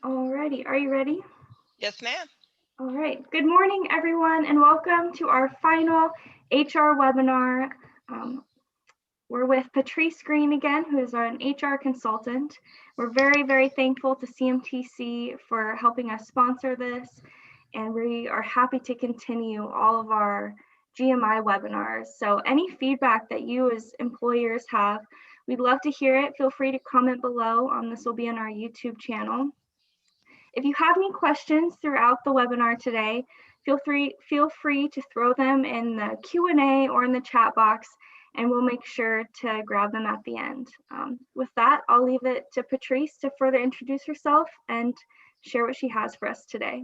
Alrighty, are you ready? Yes, ma'am. All right. Good morning, everyone, and welcome to our final HR webinar. Um, we're with Patrice Green again, who is an HR consultant. We're very, very thankful to CMTC for helping us sponsor this, and we are happy to continue all of our GMI webinars. So, any feedback that you as employers have, we'd love to hear it. Feel free to comment below. This will be on our YouTube channel. If you have any questions throughout the webinar today, feel free to throw them in the Q&A or in the chat box, and we'll make sure to grab them at the end. With that, I'll leave it to Patrice to further introduce herself and share what she has for us today.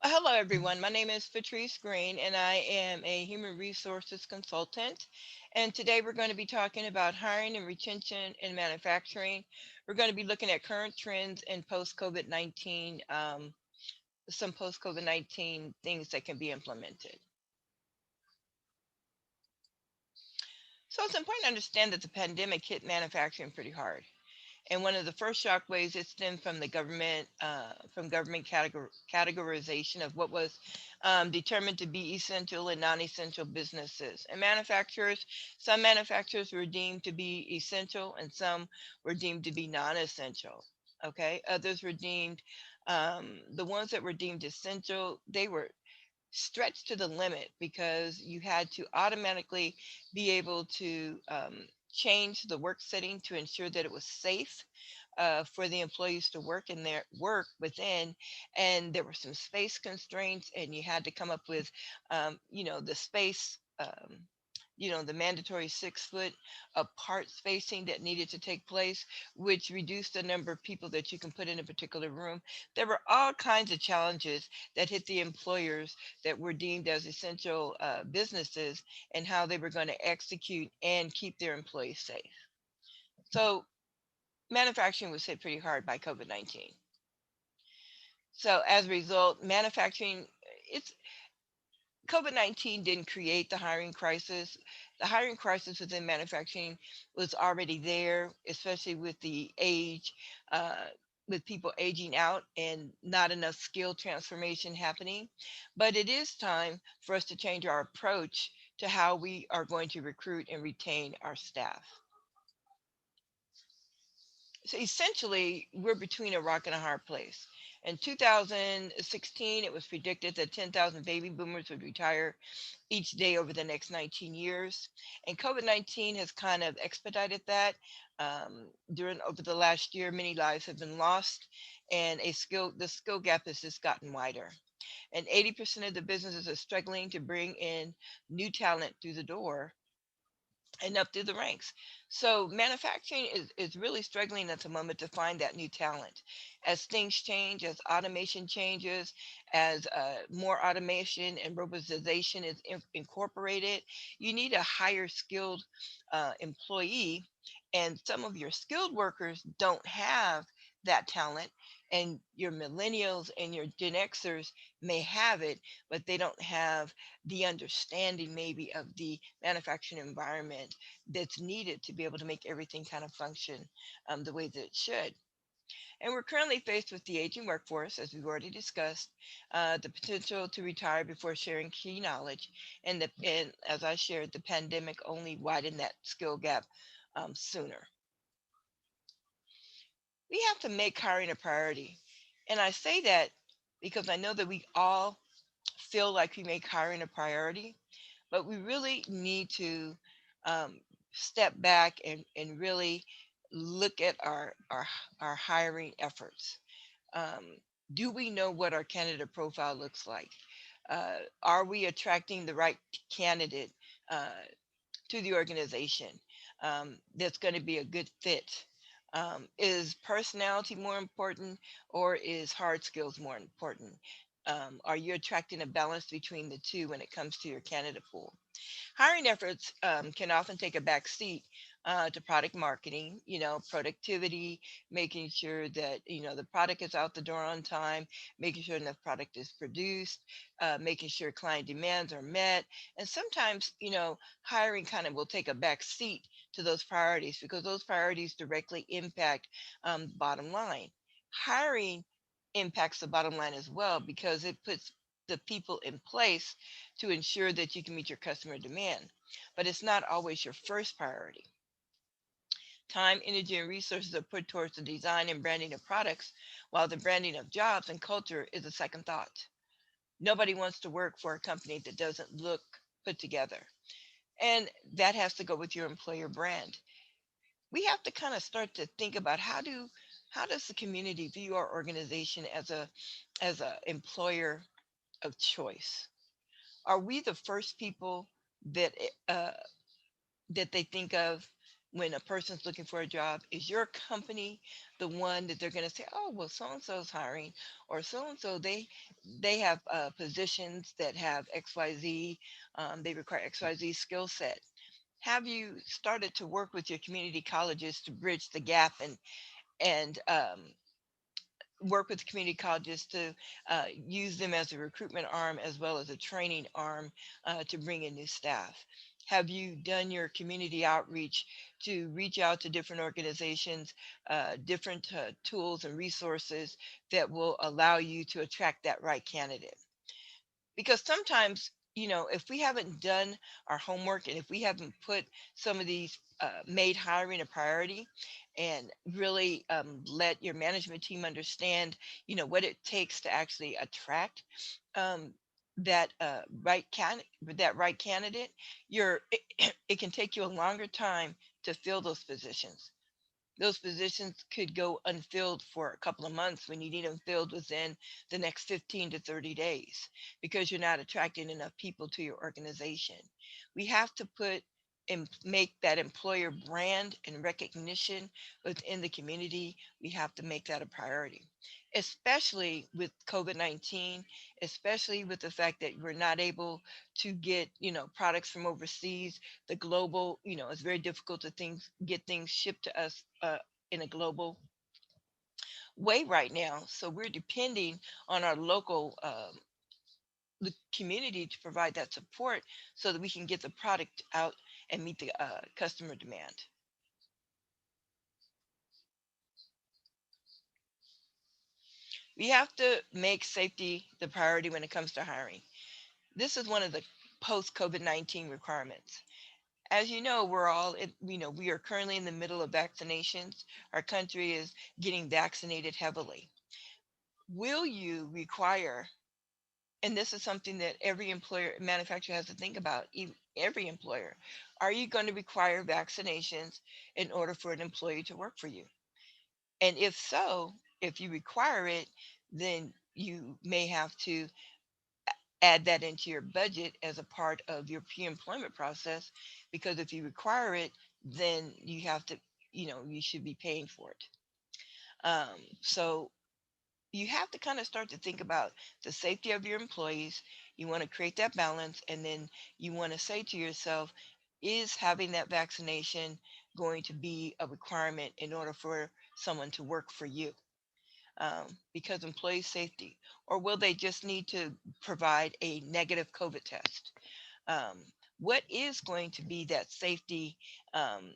Well, hello, everyone. My name is Patrice Green, and I am a human resources consultant. And today we're going to be talking about hiring and retention in manufacturing. We're going to be looking at current trends and post COVID 19, some post COVID 19 things that can be implemented. So it's important to understand that the pandemic hit manufacturing pretty hard. And one of the first shockwaves it stemmed from the government, categorization of what was determined to be essential and non-essential businesses. And some manufacturers were deemed to be essential, and some were deemed to be non-essential. Okay, others were deemed, the ones that were deemed essential, they were stretched to the limit because you had to automatically be able to change the work setting to ensure that it was safe for the employees to work in their work within, and there were some space constraints, and you had to come up with the space, the mandatory 6 foot apart spacing that needed to take place, which reduced the number of people that you can put in a particular room. There were all kinds of challenges that hit the employers that were deemed as essential businesses, and how they were going to execute and keep their employees safe. So manufacturing was hit pretty hard by COVID 19. So as a result, manufacturing, it's COVID 19 didn't create the hiring crisis. The hiring crisis within manufacturing was already there, especially with the age, uh, with people aging out and not enough skill transformation happening. But it is time for us to change our approach to how we are going to recruit and retain our staff. So essentially, we're between a rock and a hard place. In 2016, it was predicted that 10,000 baby boomers would retire each day over the next 19 years. And COVID 19 has kind of expedited that. During over the last year, many lives have been lost, and the skill gap has just gotten wider. And 80% of the businesses are struggling to bring in new talent through the door and up through the ranks. So manufacturing is really struggling at the moment to find that new talent. As things change, as automation changes, as more automation and robotization is incorporated, you need a higher skilled employee. And some of your skilled workers don't have that talent. And your millennials and your Gen Xers may have it, but they don't have the understanding maybe of the manufacturing environment that's needed to be able to make everything kind of function the way that it should. And we're currently faced with the aging workforce, as we've already discussed, the potential to retire before sharing key knowledge, and as I shared, the pandemic only widened that skill gap sooner. We have to make hiring a priority, and I say that because I know that we all feel like we make hiring a priority, but we really need to um, step back and really look at our hiring efforts. Um, do we know what our candidate profile looks like? Are we attracting the right candidate uh, to the organization that's going to be a good fit? Is personality more important, or is hard skills more important? Are you attracting a balance between the two when it comes to your candidate pool? Hiring efforts can often take a back seat to product marketing, productivity, making sure that, the product is out the door on time, making sure enough product is produced, making sure client demands are met. And sometimes, hiring kind of will take a back seat to those priorities because those priorities directly impact bottom line. Hiring impacts the bottom line as well because it puts the people in place to ensure that you can meet your customer demand. But it's not always your first priority. Time, energy, and resources are put towards the design and branding of products, while the branding of jobs and culture is a second thought. Nobody wants to work for a company that doesn't look put together. And that has to go with your employer brand. We have to kind of start to think about how does the community view our organization as a employer of choice? Are we the first people that that they think of when a person's looking for a job? Is your company the one that they're going to say, oh well, so and so's hiring, or so and so they have positions that have XYZ, they require XYZ skill set? Have you started to work with your community colleges to bridge the gap and work with community colleges to use them as a recruitment arm as well as a training arm to bring in new staff? Have you done your community outreach to reach out to different organizations, different tools and resources that will allow you to attract that right candidate? Because sometimes, if we haven't done our homework and if we haven't put some of these made hiring a priority and really let your management team understand what it takes to actually attract um, that right candidate, it can take you a longer time to fill those positions. Those positions could go unfilled for a couple of months when you need them filled within the next 15 to 30 days because you're not attracting enough people to your organization. We have to put and make that employer brand and recognition within the community. We have to make that a priority, especially with COVID-19, especially with the fact that we're not able to get, products from overseas. The global, it's very difficult to get things shipped to us in a global way right now. So we're depending on our local the community to provide that support so that we can get the product out and meet the customer demand. We have to make safety the priority when it comes to hiring. This is one of the post COVID-19 requirements. As you know, we are currently in the middle of vaccinations. Our country is getting vaccinated heavily. Will you require, and this is something that every employer, manufacturer has to think about, every employer, are you going to require vaccinations in order for an employee to work for you? And if so, if you require it, then you may have to add that into your budget as a part of your pre-employment process, because if you require it, then you have to, you should be paying for it. So you have to kind of start to think about the safety of your employees. You want to create that balance, and then you want to say to yourself, is having that vaccination going to be a requirement in order for someone to work for you? Because employee safety, or will they just need to provide a negative COVID test? Um, what is going to be that safety um,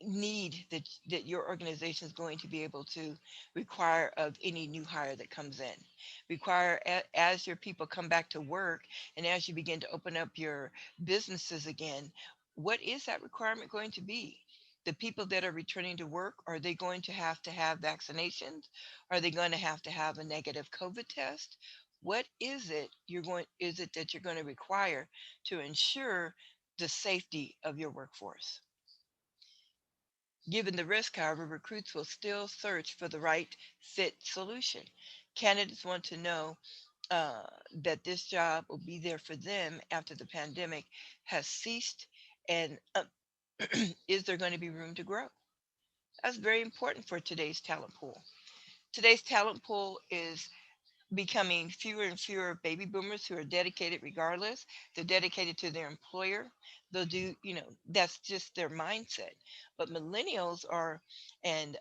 need that your organization is going to be able to require of any new hire that comes in? Require as your people come back to work and as you begin to open up your businesses again, what is that requirement going to be? The people that are returning to work, are they going to have vaccinations? Are they going to have a negative COVID test? What is it that you're going to require to ensure the safety of your workforce? Given the risk, however, recruits will still search for the right fit solution. Candidates want to know that this job will be there for them after the pandemic has ceased, and is there going to be room to grow? That's very important for today's talent pool. Today's talent pool is becoming fewer and fewer baby boomers who are dedicated regardless. They're dedicated to their employer. They'll do, that's just their mindset. But and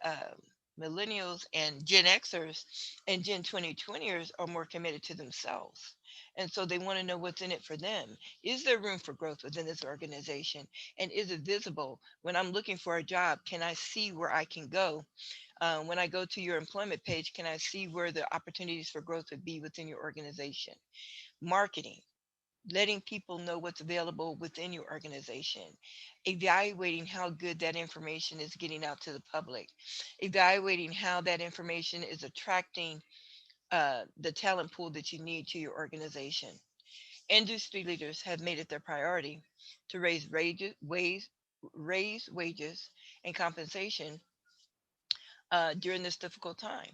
millennials and Gen Xers and Gen 2020ers are more committed to themselves. And so they want to know what's in it for them. Is there room for growth within this organization? And is it visible? When I'm looking for a job, can I see where I can go When I go to your employment page, can I see where the opportunities for growth would be within your organization? Marketing, letting people know what's available within your organization, evaluating how good that information is getting out to the public, evaluating how that information is attracting the talent pool that you need to your organization. Industry leaders have made it their priority to raise wages and compensation during this difficult time.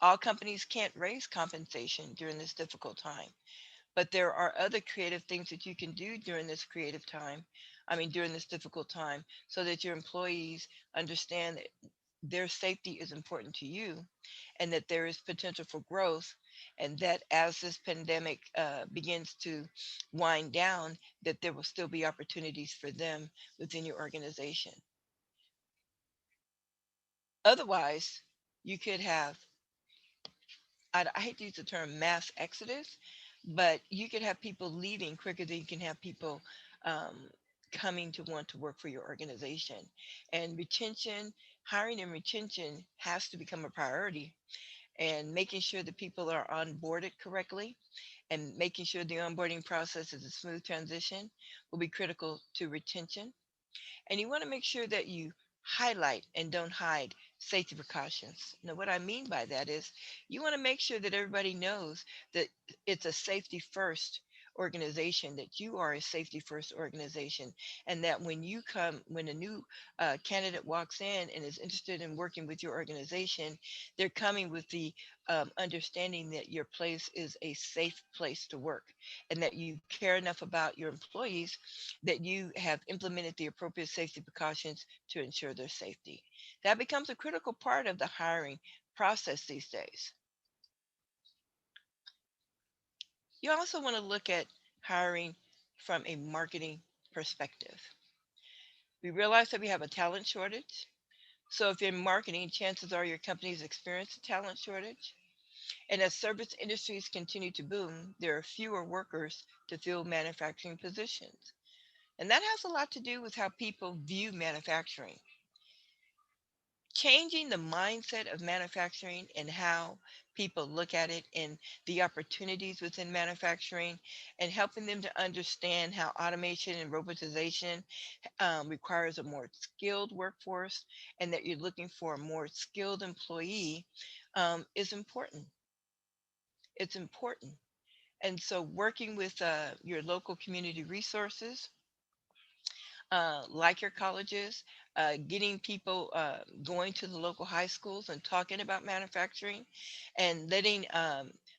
All companies can't raise compensation during this difficult time, but there are other creative things that you can do during this creative time. I mean, during this difficult time, so that your employees understand that their safety is important to you and that there is potential for growth, and that as this pandemic begins to wind down, that there will still be opportunities for them within your organization. Otherwise, you could have, I hate to use the term mass exodus, but you could have people leaving quicker than you can have people um, coming to want to work for your organization. And retention, hiring and retention has to become a priority, and making sure that people are onboarded correctly and making sure the onboarding process is a smooth transition will be critical to retention. And you want to make sure that you highlight and don't hide safety precautions. Now, what I mean by that is you want to make sure that everybody knows that it's a safety first organization, that you are a safety first organization, and that when a new candidate walks in and is interested in working with your organization, they're coming with the understanding that your place is a safe place to work, and that you care enough about your employees that you have implemented the appropriate safety precautions to ensure their safety. That becomes a critical part of the hiring process these days. You also want to look at hiring from a marketing perspective. We realize that we have a talent shortage. So if you're in marketing, chances are your company's experienced a talent shortage. And as service industries continue to boom, there are fewer workers to fill manufacturing positions. And that has a lot to do with how people view manufacturing. Changing the mindset of manufacturing and how people look at it, and the opportunities within manufacturing, and helping them to understand how automation and robotization requires a more skilled workforce, and that you're looking for a more skilled employee is important. It's important. And so working with your local community resources, like your colleges, getting people going to the local high schools and talking about manufacturing, and letting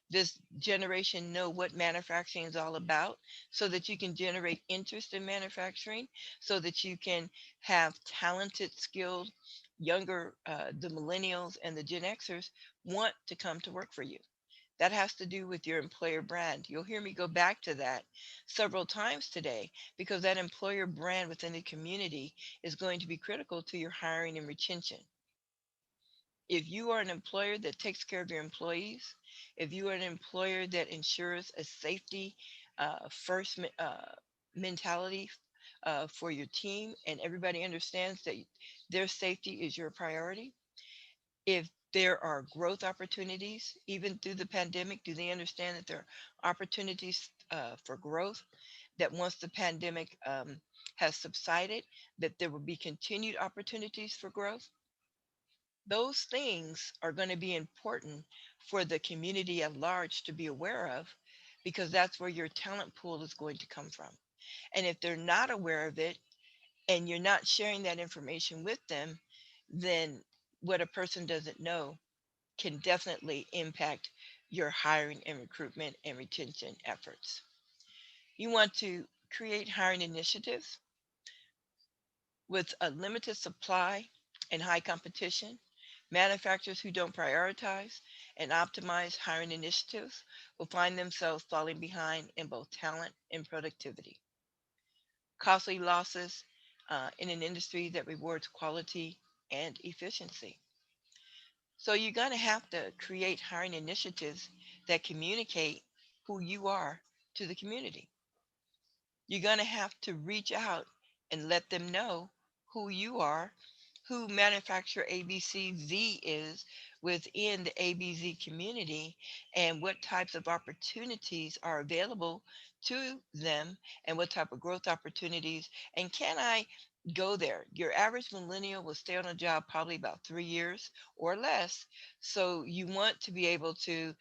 this generation know what manufacturing is all about, so that you can generate interest in manufacturing, so that you can have talented, skilled, younger, the millennials and the Gen Xers want to come to work for you. That has to do with your employer brand. You'll hear me go back to that several times today, because that employer brand within the community is going to be critical to your hiring and retention. If you are an employer that takes care of your employees, if you are an employer that ensures a safety first mentality for your team, and everybody understands that their safety is your priority, if there are growth opportunities, even through the pandemic, do they understand that there are opportunities for growth? That once the pandemic has subsided, that there will be continued opportunities for growth? Those things are going to be important for the community at large to be aware of, because that's where your talent pool is going to come from. And if they're not aware of it, and you're not sharing that information with them, then what a person doesn't know can definitely impact your hiring and recruitment and retention efforts. You want to create hiring initiatives with a limited supply and high competition. Manufacturers who don't prioritize and optimize hiring initiatives will find themselves falling behind in both talent and productivity. Costly losses in an industry that rewards quality and efficiency. So you're going to have to create hiring initiatives that communicate who you are to the community. You're going to have to reach out and let them know who you are, who manufacturer ABCZ is within the ABZ community and what types of opportunities are available to them and what type of growth opportunities. And can I go there? Your average millennial will stay on a job probably about 3 years or less. So you want to be able to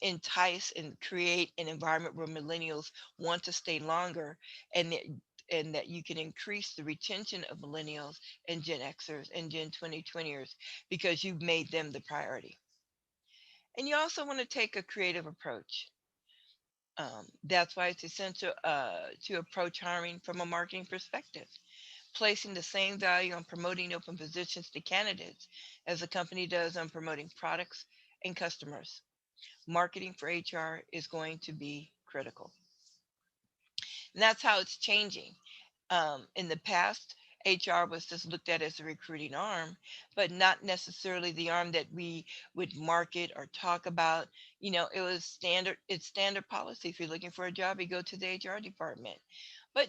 entice and create an environment where millennials want to stay longer, and that you can increase the retention of millennials and Gen Xers and Gen 2020ers because you've made them the priority. And you also want to take a creative approach. That's why it's essential to approach hiring from a marketing perspective, placing the same value on promoting open positions to candidates as the company does on promoting products and customers. Marketing for HR is going to be critical. And that's how it's changing. In the past, HR was just looked at as a recruiting arm, but not necessarily the arm that we would market or talk about. It was standard, it's standard policy. If you're looking for a job, you go to the HR department. But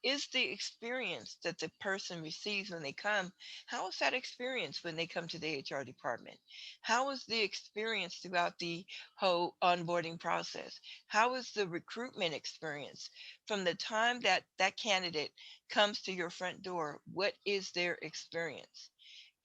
is the experience that the person receives when they come, how is that experience when they come to the HR department? How is the experience throughout the whole onboarding process? How is the recruitment experience from the time that that candidate comes to your front door? What is their experience?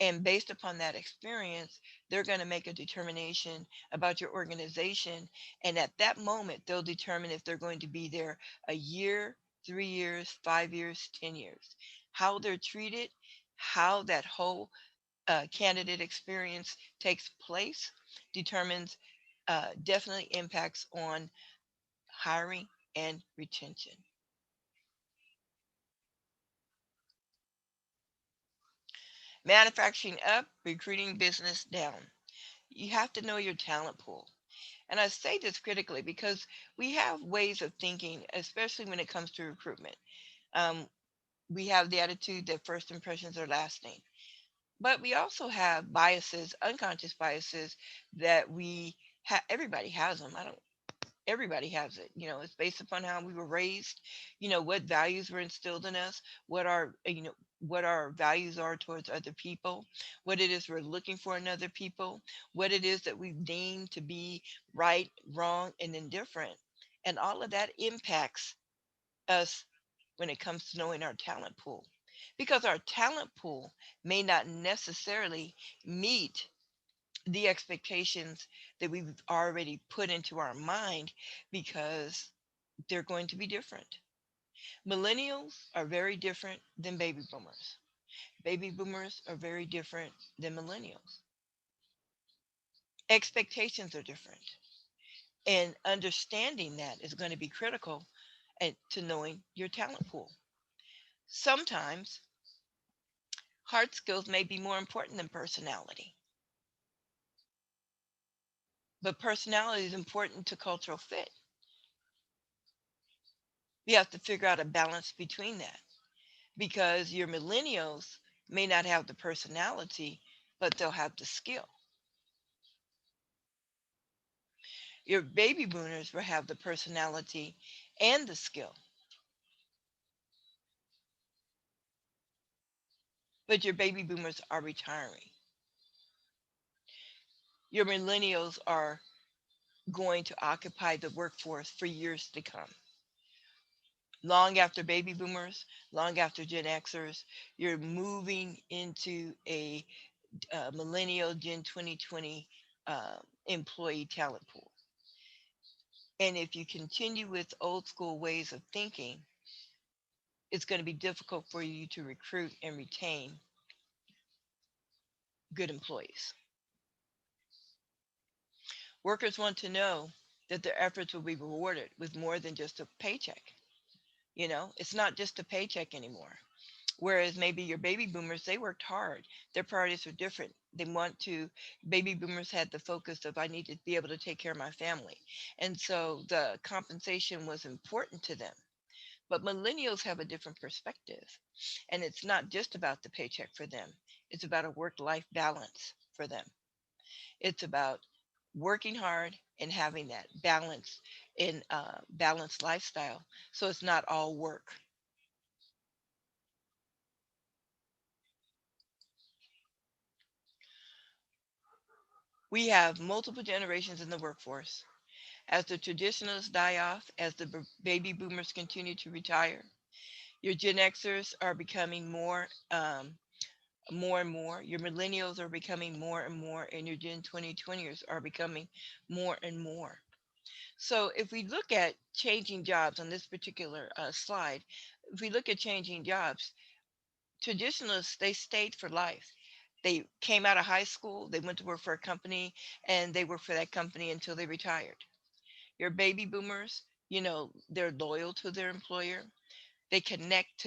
And based upon that experience, they're going to make a determination about your organization. And at that moment, they'll determine if they're going to be there a year, 3 years, 5 years, 10 years. How they're treated, how that whole candidate experience takes place determines, definitely impacts on hiring and retention. Manufacturing up, recruiting business down. You have to know your talent pool. And I say this critically because we have ways of thinking, especially when it comes to recruitment. Um, we have the attitude that first impressions are lasting, but we also have biases, unconscious biases that everybody has them. I don't Everybody has it. It's based upon how we were raised, what values were instilled in us, what our values are towards other people, what it is we're looking for in other people, what it is that we've deemed to be right, wrong, and indifferent. And all of that impacts us when it comes to knowing our talent pool. Because our talent pool may not necessarily meet the expectations that we've already put into our mind, because they're going to be different. Millennials are very different than baby boomers. Baby boomers are very different than millennials. Expectations are different. And understanding that is going to be critical and to knowing your talent pool. Sometimes hard skills may be more important than personality, but personality is important to cultural fit. We have to figure out a balance between that, because your millennials may not have the personality, but they'll have the skill. Your baby boomers will have the personality and the skill, but your baby boomers are retiring. Your millennials are going to occupy the workforce for years to come. Long after baby boomers, long after Gen Xers, you're moving into a millennial Gen 2020 employee talent pool. And if you continue with old school ways of thinking, it's going to be difficult for you to recruit and retain good employees. Workers want to know that their efforts will be rewarded with more than just a paycheck. It's not just a paycheck anymore. Whereas maybe your baby boomers, they worked hard. Their priorities are different. Baby boomers had the focus of, I need to be able to take care of my family. And so the compensation was important to them. But millennials have a different perspective. And it's not just about the paycheck for them, it's about a work life balance for them. It's about working hard and having that balance in balanced lifestyle. So it's not all work. We have multiple generations in the workforce. As the traditionalists die off, as the baby boomers continue to retire, your Gen Xers are becoming more and more. Your millennials are becoming more and more, and your Gen 2020ers are becoming more and more. So if we look at changing jobs on this particular slide, if we look at changing jobs, traditionalists, they stayed for life. They came out of high school, they went to work for a company, and they worked for that company until they retired. Your baby boomers, they're loyal to their employer. They connect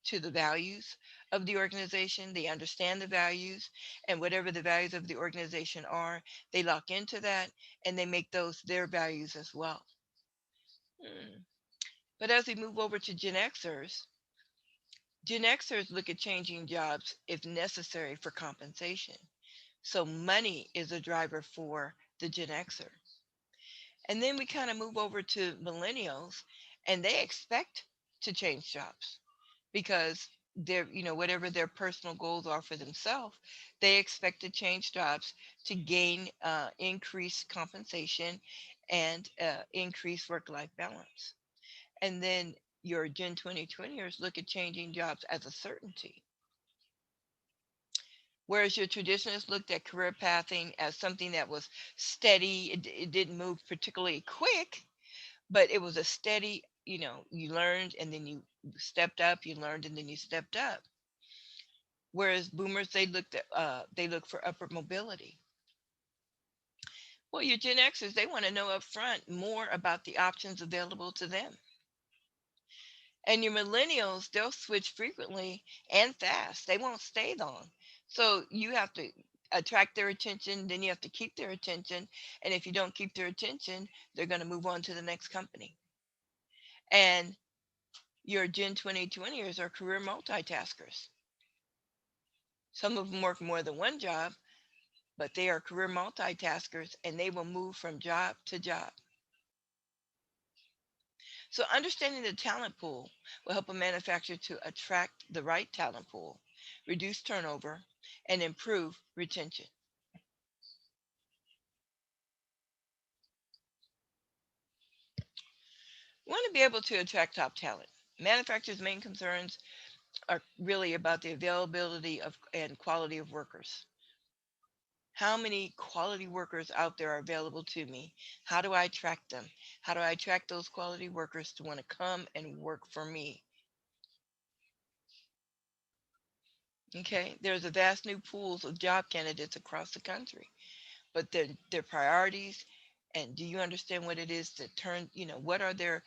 to the values of the organization. They understand the values, and whatever the values of the organization are, they lock into that and they make those their values as well. Hmm. But as we move over to Gen Xers look at changing jobs if necessary for compensation. So money is a driver for the Gen Xer. And then we kind of move over to millennials, and they expect to change jobs because they're, whatever their personal goals are for themselves, they expect to change jobs to gain increased compensation and increased work-life balance. And then your Gen 2020ers look at changing jobs as a certainty, whereas your traditionalists looked at career pathing as something that was steady. It didn't move particularly quick, but it was a steady, you learned and then you stepped up, you learned and then you stepped up. Whereas boomers, they look for upward mobility. Well, your Gen Xers, they want to know up front more about the options available to them. And your millennials, they'll switch frequently and fast. They won't stay long. So you have to attract their attention, then you have to keep their attention. And if you don't keep their attention, they're going to move on to the next company. And your Gen 2020ers are career multitaskers. Some of them work more than one job, but they are career multitaskers and they will move from job to job. So understanding the talent pool will help a manufacturer to attract the right talent pool, reduce turnover, and improve retention. We want to be able to attract top talent. Manufacturers' main concerns are really about the availability of and quality of workers. How many quality workers out there are available to me? How do I attract them? How do I attract those quality workers to want to come and work for me? Okay, there's a vast new pools of job candidates across the country, but their priorities, and do you understand what it is to turn, what are their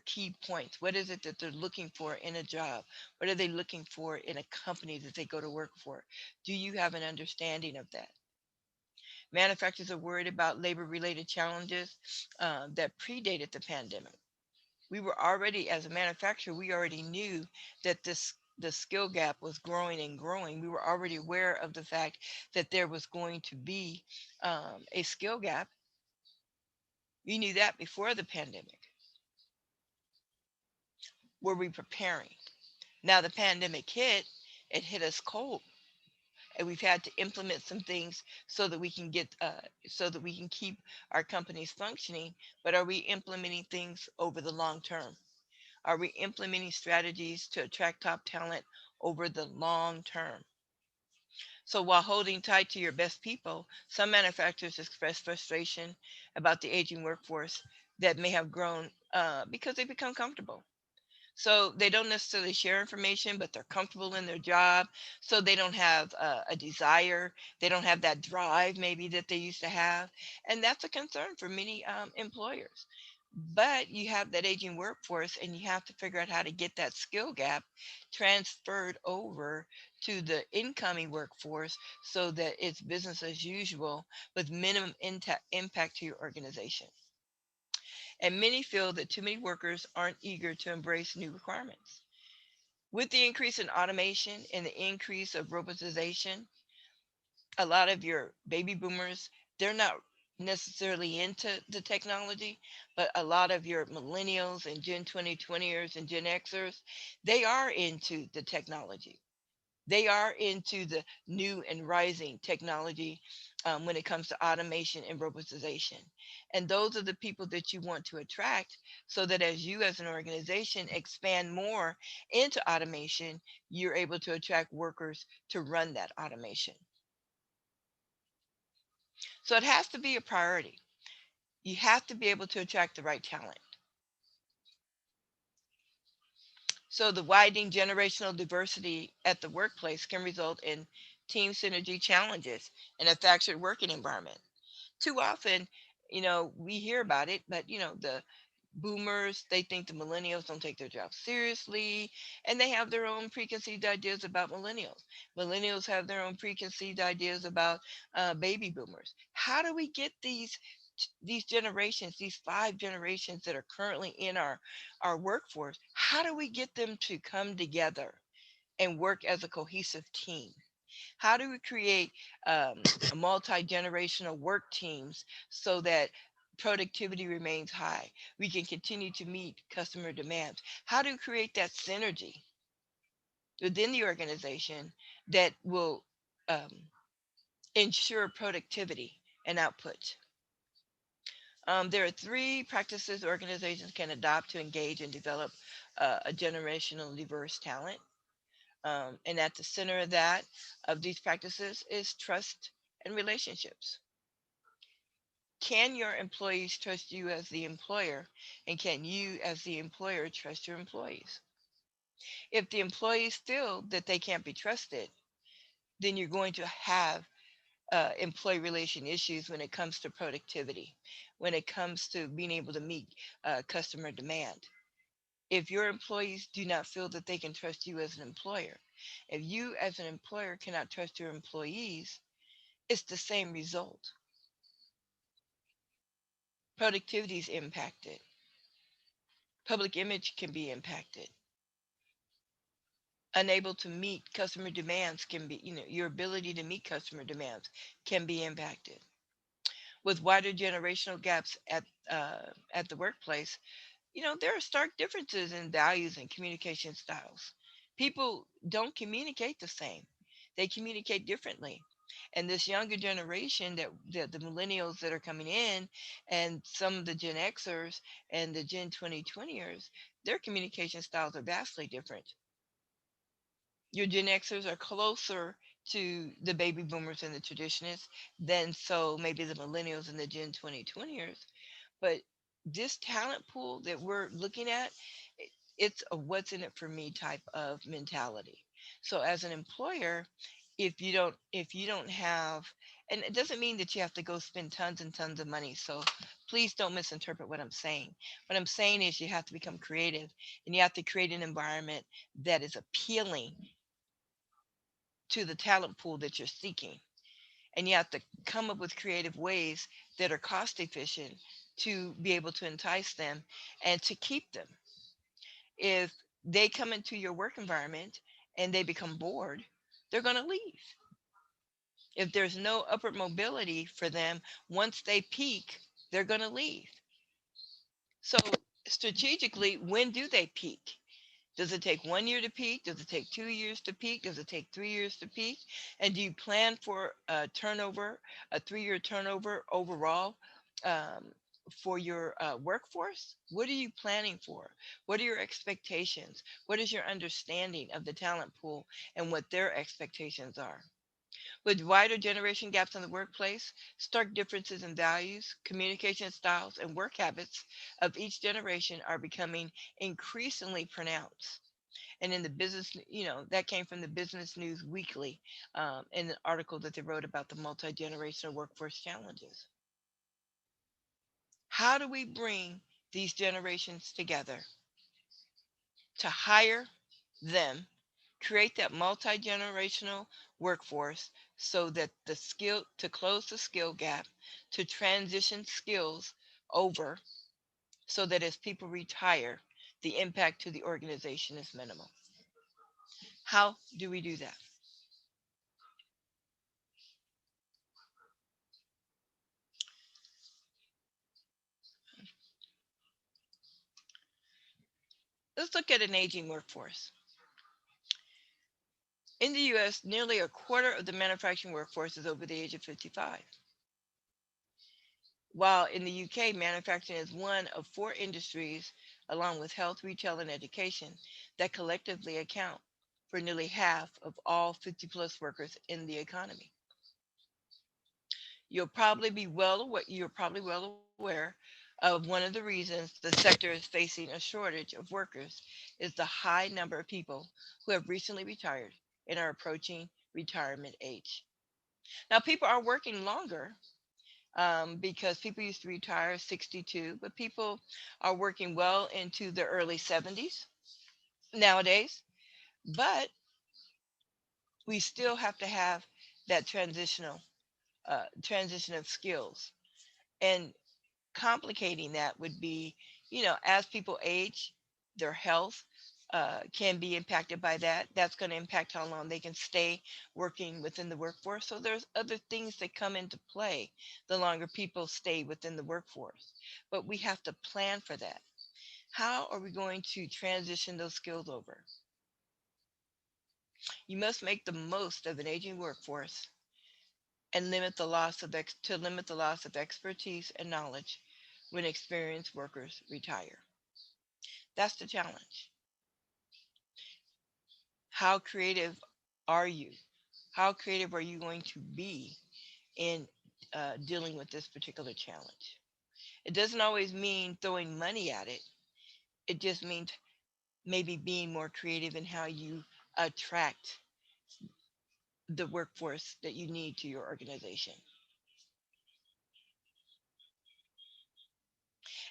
key points? What is it that they're looking for in a job? What are they looking for in a company that they go to work for? Do you have an understanding of that? Manufacturers are worried about labor related challenges that predated the pandemic. We were already, as a manufacturer, we already knew that the skill gap was growing and growing. We were already aware of the fact that there was going to be a skill gap. We knew that before the pandemic. Were we preparing? Now the pandemic hit, it hit us cold, and we've had to implement some things so that we can so that we can keep our companies functioning. But are we implementing things over the long term? Are we implementing strategies to attract top talent over the long term? So while holding tight to your best people, some manufacturers express frustration about the aging workforce that may have grown because they become comfortable. So they don't necessarily share information, but they're comfortable in their job. So they don't have a desire. They don't have that drive maybe that they used to have. And that's a concern for many employers. But you have that aging workforce and you have to figure out how to get that skill gap transferred over to the incoming workforce so that it's business as usual with minimum impact to your organization. And many feel that too many workers aren't eager to embrace new requirements. With the increase in automation and the increase of robotization, a lot of your baby boomers, they're not necessarily into the technology, but a lot of your millennials and Gen 2020ers and Gen Xers, they are into the technology. They are into the new and rising technology when it comes to automation and robotization. And those are the people that you want to attract so that as you as an organization expand more into automation, you're able to attract workers to run that automation. So it has to be a priority. You have to be able to attract the right talent. So the widening generational diversity at the workplace can result in team synergy challenges in a fractured working environment. Too often, we hear about it, but the boomers, they think the millennials don't take their jobs seriously, and they have their own preconceived ideas about millennials. Millennials have their own preconceived ideas about baby boomers. How do we get these generations, these five generations that are currently in our workforce, how do we get them to come together and work as a cohesive team? How do we create multi-generational work teams so that productivity remains high? We can continue to meet customer demands. How do we create that synergy within the organization that will um, ensure productivity and output? There are three practices organizations can adopt to engage and develop a generational diverse talent. And at the center of these practices is trust and relationships. Can your employees trust you as the employer? And can you, as the employer, trust your employees? If the employees feel that they can't be trusted, then you're going to have employee relation issues when it comes to productivity, when it comes to being able to meet customer demand. If your employees do not feel that they can trust you as an employer, if you as an employer cannot trust your employees, it's the same result. Productivity is impacted. Public image can be impacted. Unable to meet customer demands can be, your ability to meet customer demands can be impacted. With wider generational gaps at the workplace, there are stark differences in values and communication styles. People don't communicate the same. They communicate differently. And this younger generation that the millennials that are coming in and some of the Gen Xers and the Gen 2020ers, their communication styles are vastly different. Your Gen Xers are closer to the baby boomers and the traditionalists than so maybe the millennials and the Gen 2020ers. But this talent pool that we're looking at, it's a what's in it for me type of mentality. So as an employer, if you don't have, and it doesn't mean that you have to go spend tons and tons of money. So please don't misinterpret what I'm saying. What I'm saying is you have to become creative and you have to create an environment that is appealing to the talent pool that you're seeking. And you have to come up with creative ways that are cost efficient to be able to entice them and to keep them. If they come into your work environment and they become bored, they're going to leave. If there's no upward mobility for them, once they peak, they're going to leave. So, strategically, when do they peak? Does it take 1 year to peak? Does it take 2 years to peak? Does it take 3 years to peak? And do you plan for a turnover, a 3 year turnover overall um, for your workforce? What are you planning for? What are your expectations? What is your understanding of the talent pool and what their expectations are? With wider generation gaps in the workplace, stark differences in values, communication styles, and work habits of each generation are becoming increasingly pronounced. And in the business, that came from the Business News Weekly in an article that they wrote about the multi-generational workforce challenges. How do we bring these generations together to hire them, create that multi-generational workforce so that the skill to close the skill gap, to transition skills over so that as people retire, the impact to the organization is minimal? How do we do that? Let's look at an aging workforce. In the US, nearly a quarter of the manufacturing workforce is over the age of 55, while in the UK, manufacturing is one of four industries, along with health, retail, and education, that collectively account for nearly half of all 50 plus workers in the economy. You're probably well aware of one of the reasons the sector is facing a shortage of workers is the high number of people who have recently retired and are approaching retirement age. Now, people are working longer because people used to retire 62, but people are working well into the early 70s nowadays. But we still have to have that transition of skills. And complicating that would be, as people age, their health can be impacted by that. That's going to impact how long they can stay working within the workforce. So there's other things that come into play the longer people stay within the workforce. But we have to plan for that. How are we going to transition those skills over? You must make the most of an aging workforce and limit the loss of expertise and knowledge when experienced workers retire. That's the challenge. How creative are you? How creative are you going to be in dealing with this particular challenge? It doesn't always mean throwing money at it. It just means maybe being more creative in how you attract the workforce that you need to your organization.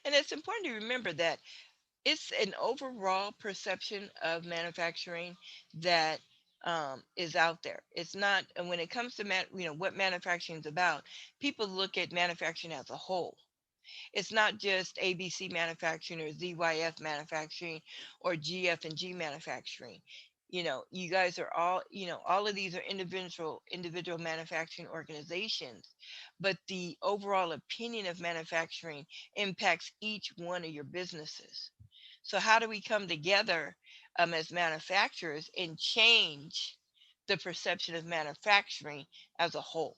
And it's important to remember that it's an overall perception of manufacturing that is out there. It's not, and when it comes to what manufacturing is about, people look at manufacturing as a whole. It's not just ABC manufacturing or ZYF manufacturing or GF and G manufacturing. You guys are all of these are individual manufacturing organizations, but the overall opinion of manufacturing impacts each one of your businesses. So how do we come together as manufacturers and change the perception of manufacturing as a whole?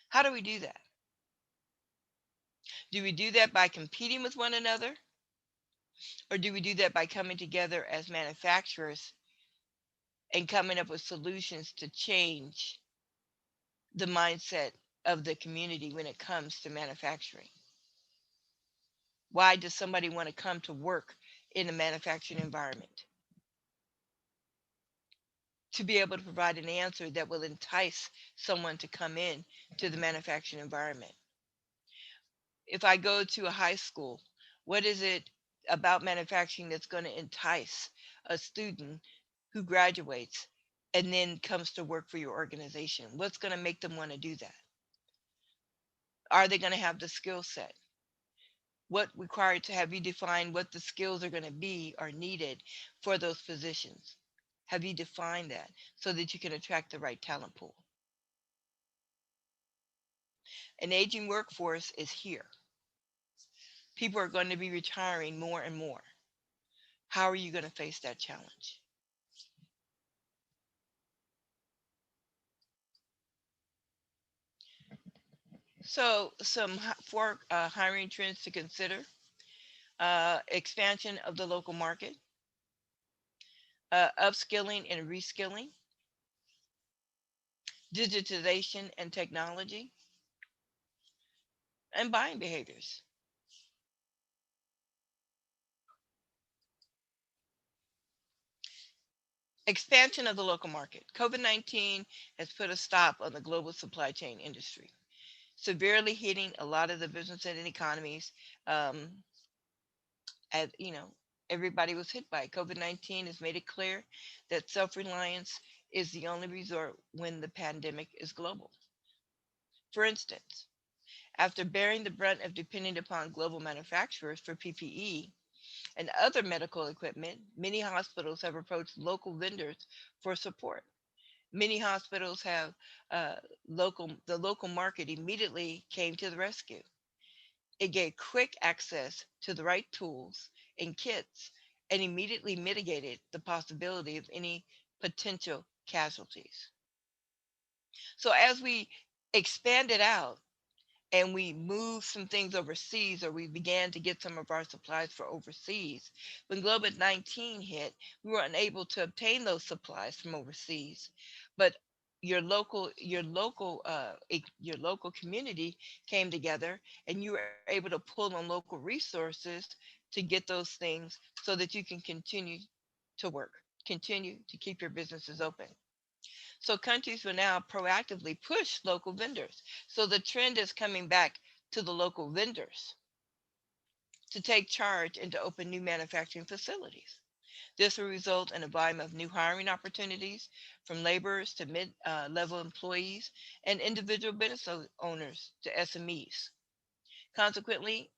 How do we do that? Do we do that by competing with one another? Or do we do that by coming together as manufacturers and coming up with solutions to change the mindset of the community when it comes to manufacturing? Why does somebody want to come to work in a manufacturing environment? To be able to provide an answer that will entice someone to come in to the manufacturing environment. If I go to a high school, what is it about manufacturing that's going to entice a student who graduates and then comes to work for your organization? What's going to make them want to do that? Are they going to have the skill set? What required to have you define what the skills are going to be are needed for those positions? Have you defined that so that you can attract the right talent pool? An aging workforce is here. People are going to be retiring more and more. How are you going to face that challenge? So, some four hiring trends to consider: expansion of the local market, upskilling and reskilling, digitization and technology, and buying behaviors. Expansion of the local market. COVID-19 has put a stop on the global supply chain industry, severely hitting a lot of the business and economies. As everybody was hit by it. COVID-19 has made it clear that self-reliance is the only resort when the pandemic is global. For instance, after bearing the brunt of depending upon global manufacturers for PPE and other medical equipment, many hospitals have approached local vendors for support. Many hospitals have the local market immediately came to the rescue. It gave quick access to the right tools and kits and immediately mitigated the possibility of any potential casualties. So as we expanded out and we moved some things overseas, or we began to get some of our supplies for overseas, when COVID-19 hit, we were unable to obtain those supplies from overseas. But your local community came together, and you were able to pull on local resources to get those things so that you can continue to work, continue to keep your businesses open. So countries will now proactively push local vendors. So the trend is coming back to the local vendors to take charge and to open new manufacturing facilities. This will result in a volume of new hiring opportunities from laborers to mid-level employees and individual business owners to SMEs. Consequently,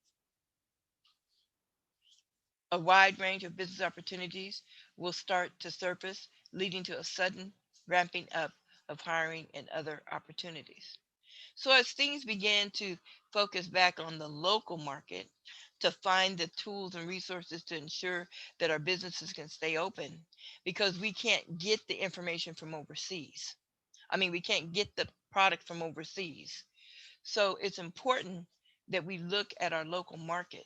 a wide range of business opportunities will start to surface, leading to a sudden ramping up of hiring and other opportunities. So as things began to focus back on the local market to find the tools and resources to ensure that our businesses can stay open, because we can't get the information from overseas. I mean, we can't get the product from overseas. So it's important that we look at our local market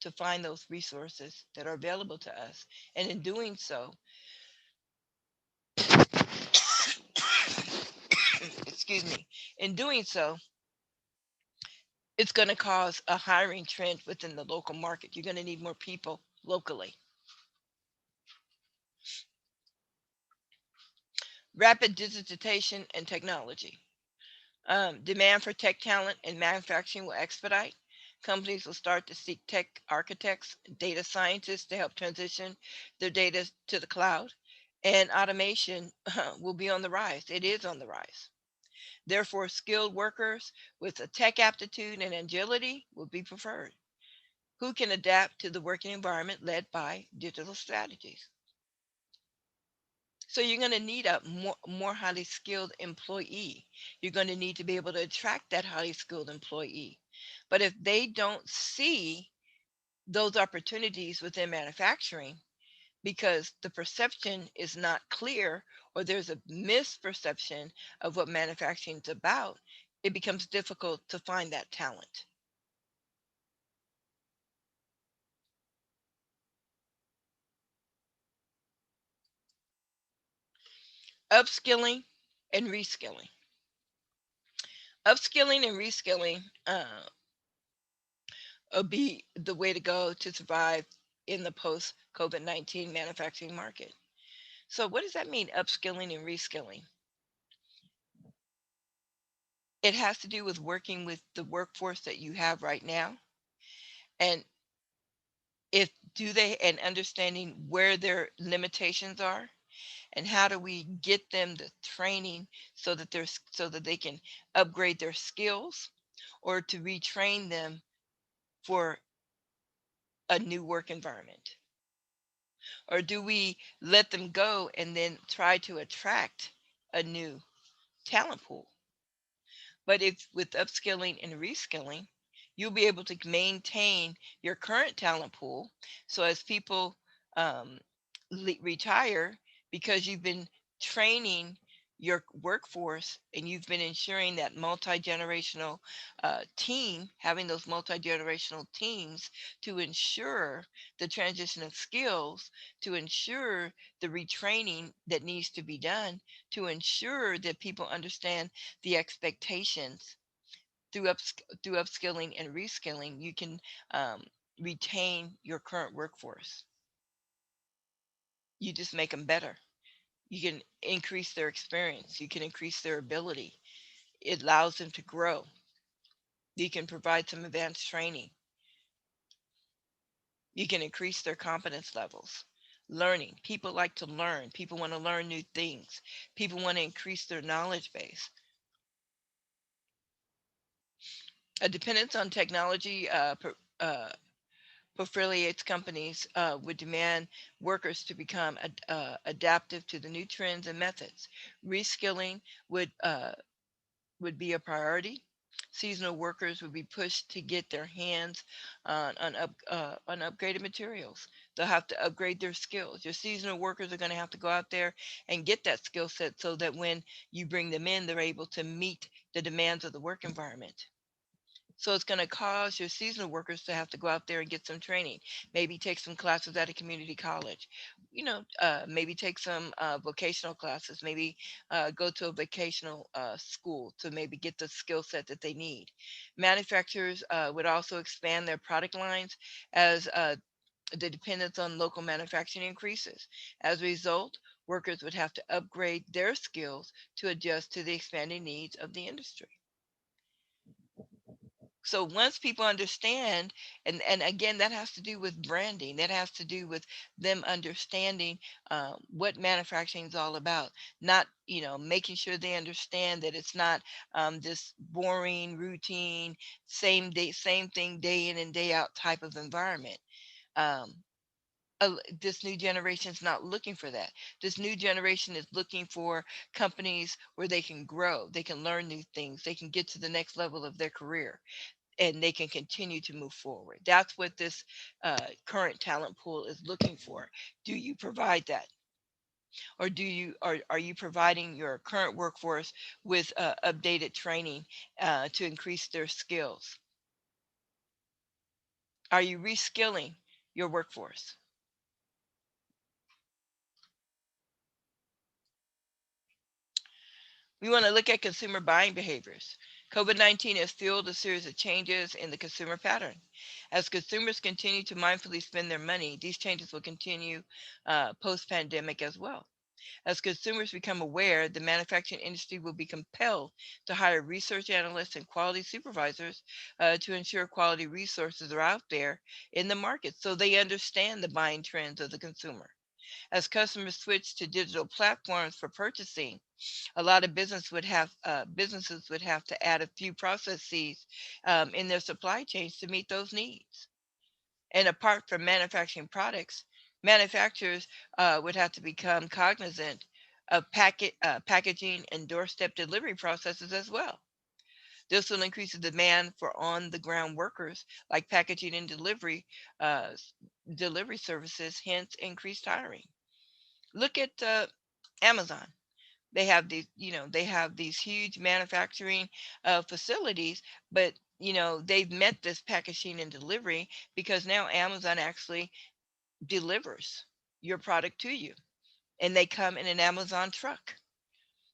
to find those resources that are available to us. And in doing so, excuse me, in doing so, it's going to cause a hiring trend within the local market. You're going to need more people locally. Rapid digitization and technology. Demand for tech talent and manufacturing will expedite. Companies will start to seek tech architects, data scientists to help transition their data to the cloud. And automation will be on the rise. It is on the rise. Therefore, skilled workers with a tech aptitude and agility will be preferred, who can adapt to the working environment led by digital strategies. So you're going to need a more highly skilled employee. You're going to need to be able to attract that highly skilled employee. But if they don't see those opportunities within manufacturing, because the perception is not clear, or there's a misperception of what manufacturing is about, it becomes difficult to find that talent. Upskilling and reskilling. Upskilling and reskilling be the way to go to survive in the post COVID-19 manufacturing market. So, what does that mean, upskilling and reskilling? It has to do with working with the workforce that you have right now, and if do they and understanding where their limitations are, and how do we get them the training so that so that they can upgrade their skills, or to retrain them for a new work environment. Or do we let them go and then try to attract a new talent pool? But if with upskilling and reskilling, you'll be able to maintain your current talent pool. So as people um, retire, because you've been training your workforce and you've been ensuring that multi-generational team, having those multi-generational teams to ensure the transition of skills, to ensure the retraining that needs to be done, to ensure that people understand the expectations through upskilling and reskilling, you can um, retain your current workforce. You just make them better. You can increase their experience. You can increase their ability. It allows them to grow. You can provide some advanced training. You can increase their competence levels. Learning. People like to learn. People want to learn new things. People want to increase their knowledge base. A dependence on technology affiliates companies would demand workers to become adaptive to the new trends and methods. Reskilling would be a priority. Seasonal workers would be pushed to get their hands on upgraded materials. They'll have to upgrade their skills. Your seasonal workers are going to have to go out there and get that skill set so that when you bring them in, they're able to meet the demands of the work environment. So it's going to cause your seasonal workers to have to go out there and get some training, maybe take some classes at a community college, maybe take some vocational classes, maybe go to a vocational school to maybe get the skill set that they need. Manufacturers would also expand their product lines as the dependence on local manufacturing increases. As a result, workers would have to upgrade their skills to adjust to the expanding needs of the industry. So once people understand, and again, that has to do with branding, that has to do with them understanding what manufacturing is all about, not making sure they understand that it's not this boring routine, same thing day in and day out type of environment. um, this new generation is not looking for that. This new generation is looking for companies where they can grow, they can learn new things, they can get to the next level of their career, and they can continue to move forward. That's what this current talent pool is looking for. Do you provide that, or are you providing your current workforce with updated training to increase their skills? Are you reskilling your workforce? We want to look at consumer buying behaviors. COVID-19 has fueled a series of changes in the consumer pattern. As consumers continue to mindfully spend their money, these changes will continue post pandemic as well. As consumers become aware, the manufacturing industry will be compelled to hire research analysts and quality supervisors to ensure quality resources are out there in the market so they understand the buying trends of the consumer. As customers switch to digital platforms for purchasing, a lot of businesses would have to add a few processes in their supply chains to meet those needs. And apart from manufacturing products, manufacturers would have to become cognizant of packaging and doorstep delivery processes as well. This will increase the demand for on-the-ground workers like packaging and uh, delivery services, hence increased hiring. Look at Amazon. They have these huge manufacturing facilities, but they've met this packaging and delivery because now Amazon actually delivers your product to you, and they come in an Amazon truck.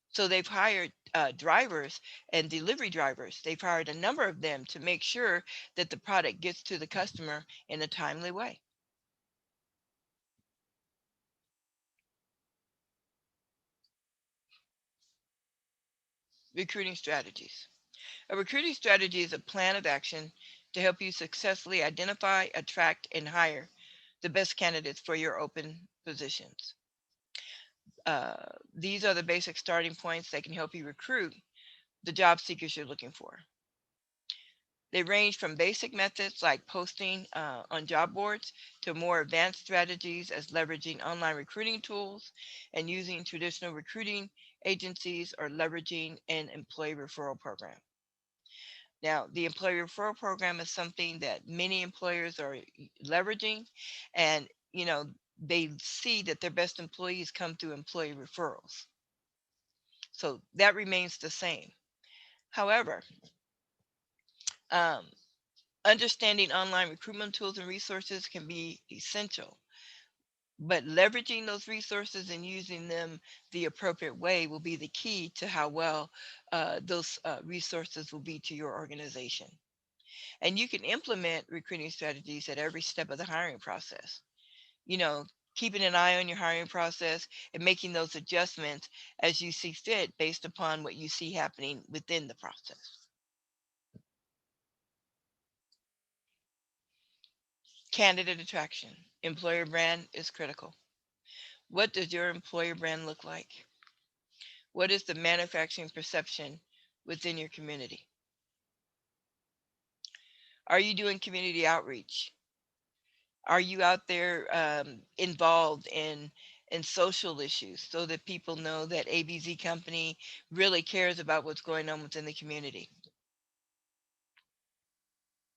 So they've hired drivers and delivery drivers. They've hired a number of them to make sure that the product gets to the customer in a timely way. Recruiting strategies. A recruiting strategy is a plan of action to help you successfully identify, attract, and hire the best candidates for your open positions. These are the basic starting points that can help you recruit the job seekers you're looking for. They range from basic methods like posting on job boards to more advanced strategies as leveraging online recruiting tools and using traditional recruiting agencies or leveraging an employee referral program. Now, the employee referral program is something that many employers are leveraging, and they see that their best employees come through employee referrals. So that remains the same. However, um, understanding online recruitment tools and resources can be essential, but leveraging those resources and using them the appropriate way will be the key to how well those resources will be to your organization. And you can implement recruiting strategies at every step of the hiring process. You know, keeping an eye on your hiring process and making those adjustments as you see fit based upon what you see happening within the process. Candidate attraction. Employer brand is critical. What does your employer brand look like? What is the manufacturing perception within your community? Are you doing community outreach? Are you out there involved in social issues so that people know that ABZ company really cares about what's going on within the community?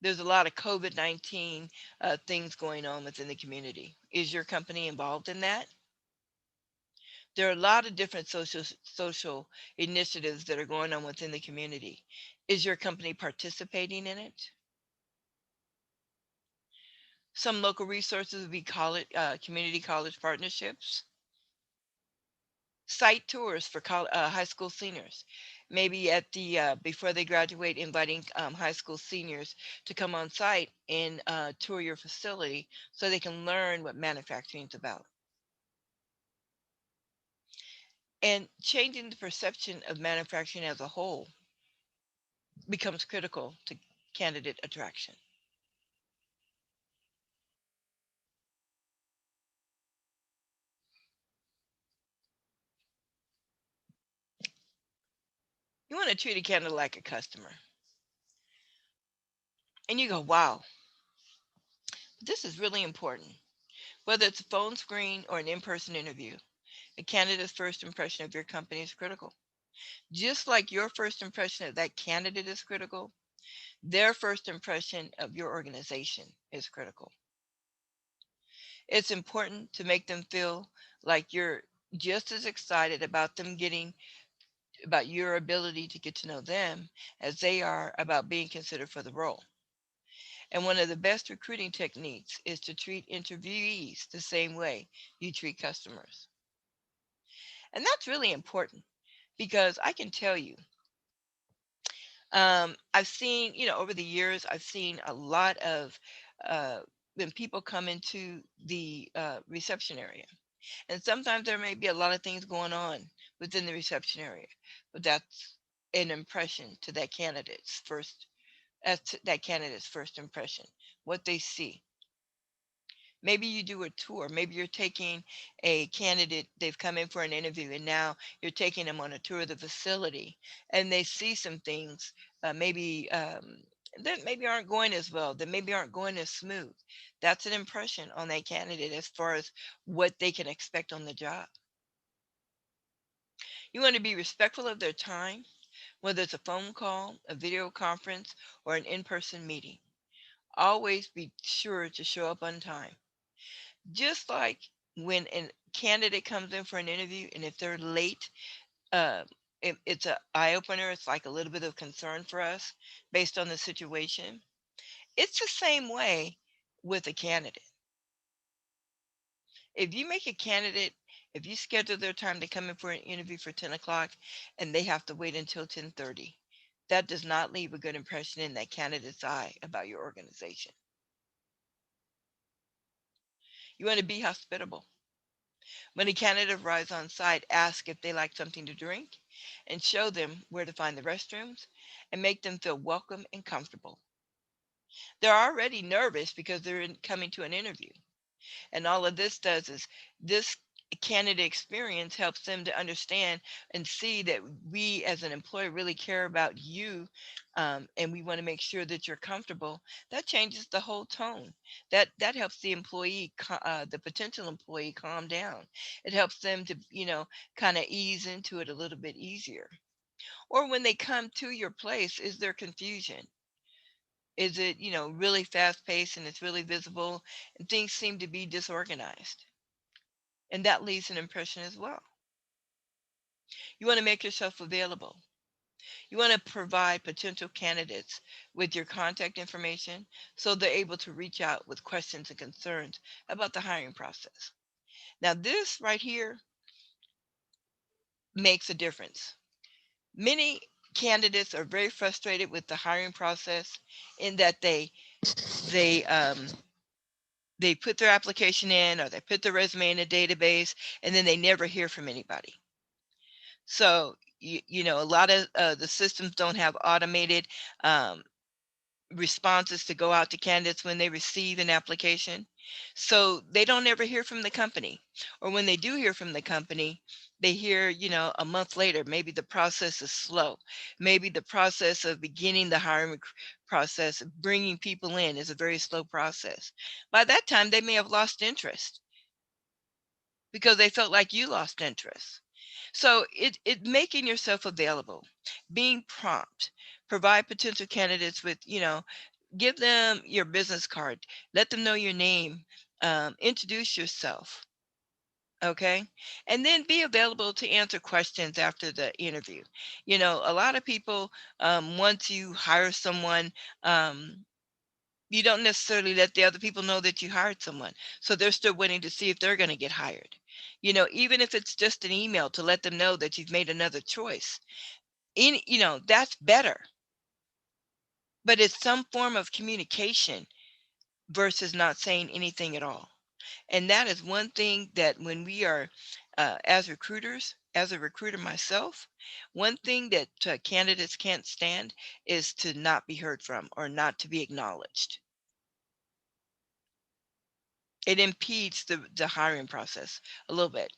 There's a lot of COVID-19 things going on within the community. Is your company involved in that? There are a lot of different social initiatives that are going on within the community. Is your company participating in it? Some local resources would be college, community college partnerships, site tours for high school seniors. Maybe at the before they graduate, inviting high school seniors to come on site and tour your facility so they can learn what manufacturing is about. And changing the perception of manufacturing as a whole becomes critical to candidate attraction. You want to treat a candidate like a customer. And you go, wow, this is really important. Whether it's a phone screen or an in person interview, a candidate's first impression of your company is critical. Just like your first impression of that candidate is critical, their first impression of your organization is critical. It's important to make them feel like you're just as excited about them getting about your ability to get to know them as they are about being considered for the role. And one of the best recruiting techniques is to treat interviewees the same way you treat customers. And that's really important because I can tell you, I've seen, over the years, I've seen a lot of uh, when people come into the reception area. And sometimes there may be a lot of things going on within the reception area, but that's an impression to that candidate's first impression, what they see. Maybe you do a tour. Maybe you're taking a candidate, they've come in for an interview, and now you're taking them on a tour of the facility, and they see some things, maybe that maybe aren't going as well, that maybe aren't going as smooth. That's an impression on that candidate as far as what they can expect on the job. You want to be respectful of their time, whether it's a phone call, a video conference, or an in person meeting. Always be sure to show up on time. Just like when a candidate comes in for an interview, and if they're late, uh, it's a eye opener. It's like a little bit of concern for us based on the situation. It's the same way with a candidate. If you make a candidate, if you schedule their time to come in for an interview for 10 o'clock and they have to wait until 10:30, that does not leave a good impression in that candidate's eye about your organization. You want to be hospitable. When a candidate arrives on site, ask if they like something to drink and show them where to find the restrooms and make them feel welcome and comfortable. They're already nervous because coming to an interview. And all of this does is this candidate experience helps them to understand and see that we as an employer really care about you, and we want to make sure that you're comfortable. That changes the whole tone. That helps the the potential employee calm down. It helps them to kind of ease into it a little bit easier. Or when they come to your place, is there confusion? Is it, really fast paced and it's really visible and things seem to be disorganized? And that leaves an impression as well. You want to make yourself available. You want to provide potential candidates with your contact information so they're able to reach out with questions and concerns about the hiring process. Now, this right here makes a difference. Many candidates are very frustrated with the hiring process in that they they put their application in or they put their resume in a database and then they never hear from anybody. So, a lot of the systems don't have automated um, responses to go out to candidates when they receive an application. So they don't ever hear from the company. Or when they do hear from the company, they hear, a month later. Maybe the process is slow. Maybe the process of beginning the hiring process, bringing people in, is a very slow process. By that time, they may have lost interest because they felt like you lost interest. So it making yourself available, being prompt, provide potential candidates with, Give them your business card. Let them know your name. Introduce yourself. Okay. And then be available to answer questions after the interview. A lot of people, once you hire someone, um, you don't necessarily let the other people know that you hired someone. So they're still waiting to see if they're going to get hired. Even if it's just an email to let them know that you've made another choice. That's better. But it's some form of communication versus not saying anything at all. And that is one thing that when we are, as recruiters, as a recruiter myself, one thing that candidates can't stand is to not be heard from or not to be acknowledged. It impedes the hiring process a little bit.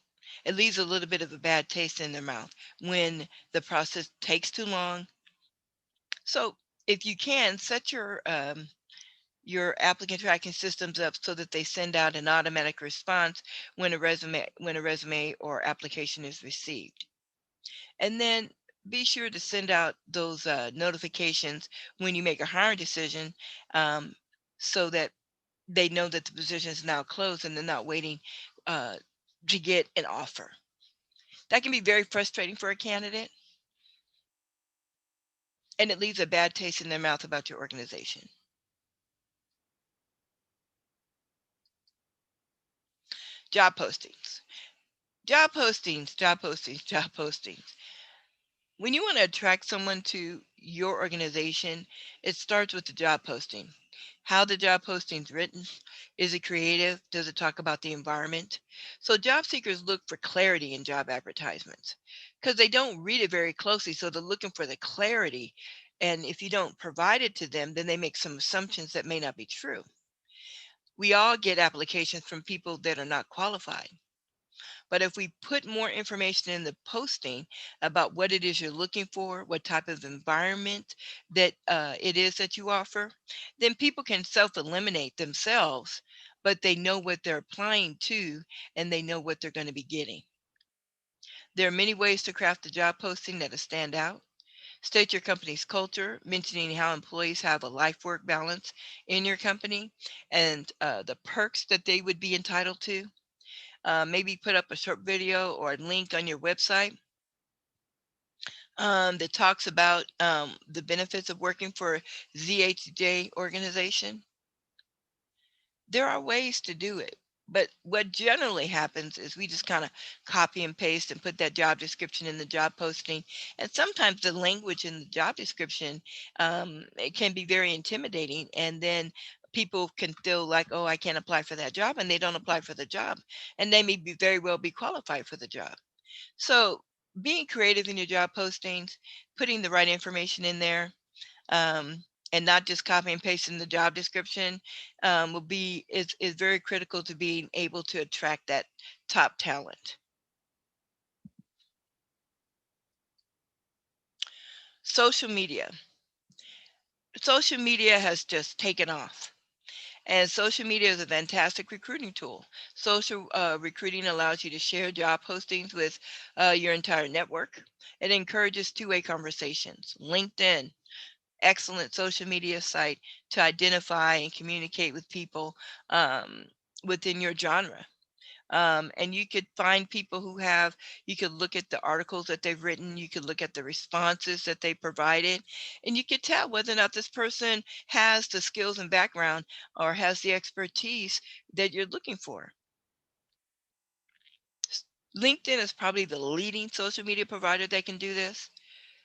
It leaves a little bit of a bad taste in their mouth when the process takes too long. So if you can set your applicant tracking systems up so that they send out an automatic response when a resume or application is received. And then be sure to send out those notifications when you make a hiring decision, um, so that they know that the position is now closed and they're not waiting uh, to get an offer. That can be very frustrating for a candidate, and it leaves a bad taste in their mouth about your organization. Job postings. Job postings, job postings, job postings. When you want to attract someone to your organization, it starts with the job posting. How the job posting's written. Is it creative? Does it talk about the environment? So job seekers look for clarity in job advertisements because they don't read it very closely. So they're looking for the clarity. And if you don't provide it to them, then they make some assumptions that may not be true. We all get applications from people that are not qualified. But if we put more information in the posting about what it is you're looking for, what type of environment that it is that you offer, then people can self-eliminate themselves, but they know what they're applying to and they know what they're going to be getting. There are many ways to craft a job posting that'll stand out. State your company's culture, mentioning how employees have a life-work balance in your company and the perks that they would be entitled to. Maybe put up a short video or a link on your website that talks about the benefits of working for ZHJ organization. There are ways to do it, but what generally happens is we just kind of copy and paste and put that job description in the job posting. And sometimes the language in the job description, it can be very intimidating. And then people can feel like, oh, I can't apply for that job, and they don't apply for the job. And they may be very well be qualified for the job. So being creative in your job postings, putting the right information in there, um, and not just copy and pasting the job description, is very critical to being able to attract that top talent. Social media. Social media has just taken off. And social media is a fantastic recruiting tool. Social recruiting allows you to share job postings with your entire network. It encourages two-way conversations. LinkedIn, excellent social media site to identify and communicate with people um, within your genre. And you could find people you could look at the articles that they've written, you could look at the responses that they provided, and you could tell whether or not this person has the skills and background or has the expertise that you're looking for. LinkedIn is probably the leading social media provider that can do this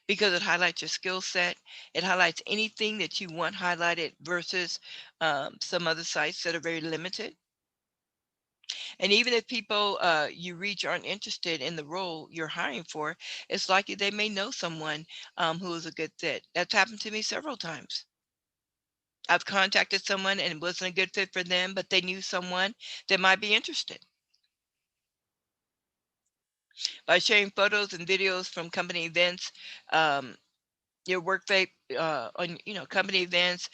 because it highlights your skill set. It highlights anything that you want highlighted versus some other sites that are very limited. And even if people you reach aren't interested in the role you're hiring for, it's likely they may know someone who is a good fit. That's happened to me several times. I've contacted someone and it wasn't a good fit for them, but they knew someone that might be interested. By sharing photos and videos from company events, um, your work on company events,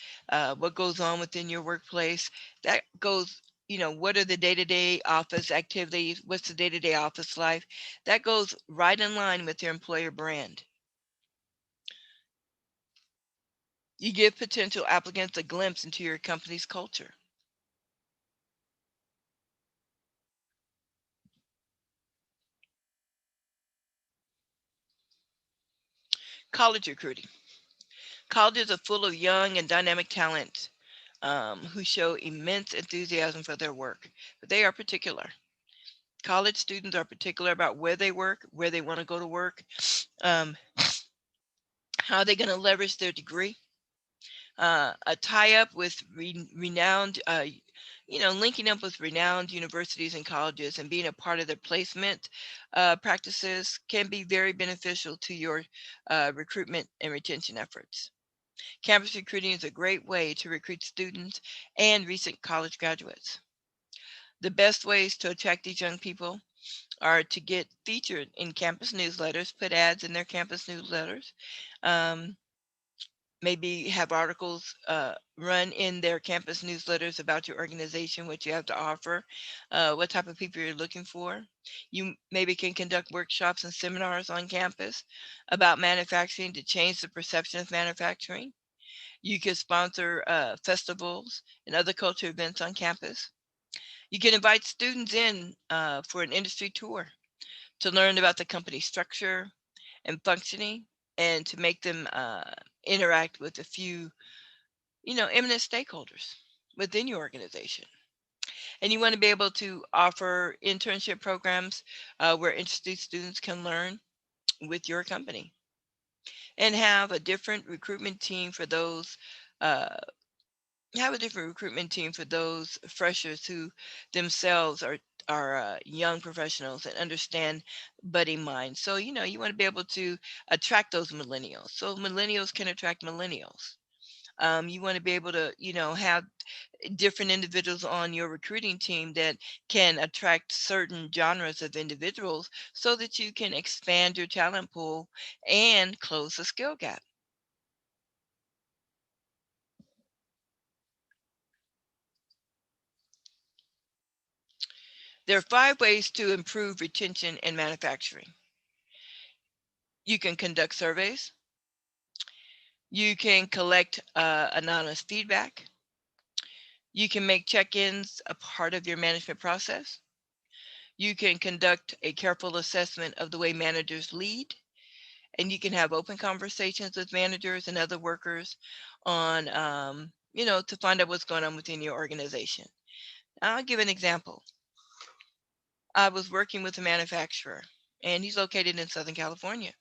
what goes on within your workplace, that goes, what are the day-to-day office activities, what's the day-to-day office life, that goes right in line with your employer brand. You give potential applicants a glimpse into your company's culture. College recruiting. Colleges are full of young and dynamic talent who show immense enthusiasm for their work, but they are particular. College students are particular about where they work, where they want to go to work, um, how they're going to leverage their degree. A tie-up with renowned, linking up with renowned universities and colleges and being a part of their placement practices can be very beneficial to your recruitment and retention efforts. Campus recruiting is a great way to recruit students and recent college graduates. The best ways to attract these young people are to get featured in campus newsletters, put ads in their campus newsletters, um, maybe have articles run in their campus newsletters about your organization, what you have to offer, what type of people you're looking for. You maybe can conduct workshops and seminars on campus about manufacturing to change the perception of manufacturing. You could sponsor festivals and other culture events on campus. You can invite students in for an industry tour to learn about the company structure and functioning, and to make them interact with a few, eminent stakeholders within your organization. And you want to be able to offer internship programs where interested students can learn with your company, and uh, have a different recruitment team for those freshers who themselves are young professionals and understand budding minds. So you want to be able to attract those millennials, so millennials can attract millennials. You want to be able to have different individuals on your recruiting team that can attract certain genres of individuals so that you can expand your talent pool and close the skill gap. There are 5 ways to improve retention in manufacturing. You can conduct surveys. You can collect anonymous feedback. You can make check-ins a part of your management process. You can conduct a careful assessment of the way managers lead, and you can have open conversations with managers and other workers on, to find out what's going on within your organization. I'll give an example. I was working with a manufacturer, and he's located in Southern California.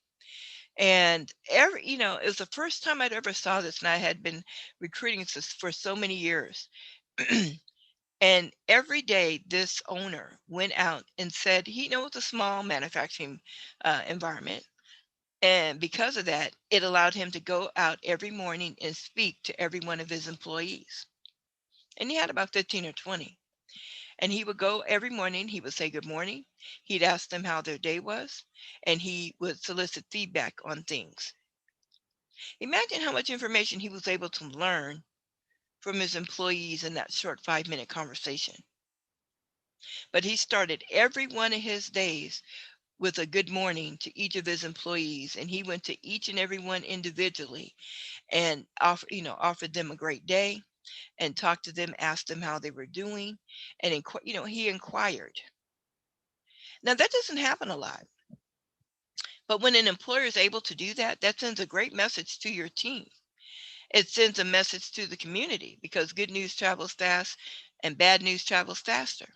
And it was the first time I'd ever saw this, and I had been recruiting for so many years. And every day, this owner went out and said he knows a small manufacturing environment. And because of that, it allowed him to go out every morning and speak to every one of his employees. And he had about 15 or 20. And he would go every morning, he would say good morning. He'd ask them how their day was, and he would solicit feedback on things. Imagine how much information he was able to learn from his employees in that short 5-minute conversation. But he started every one of his days with a good morning to each of his employees, and he went to each and every one individually and offered them a great day and talked to them, asked them how they were doing, and he inquired. Now that doesn't happen a lot, but when an employer is able to do that, that sends a great message to your team. It sends a message to the community, because good news travels fast and bad news travels faster.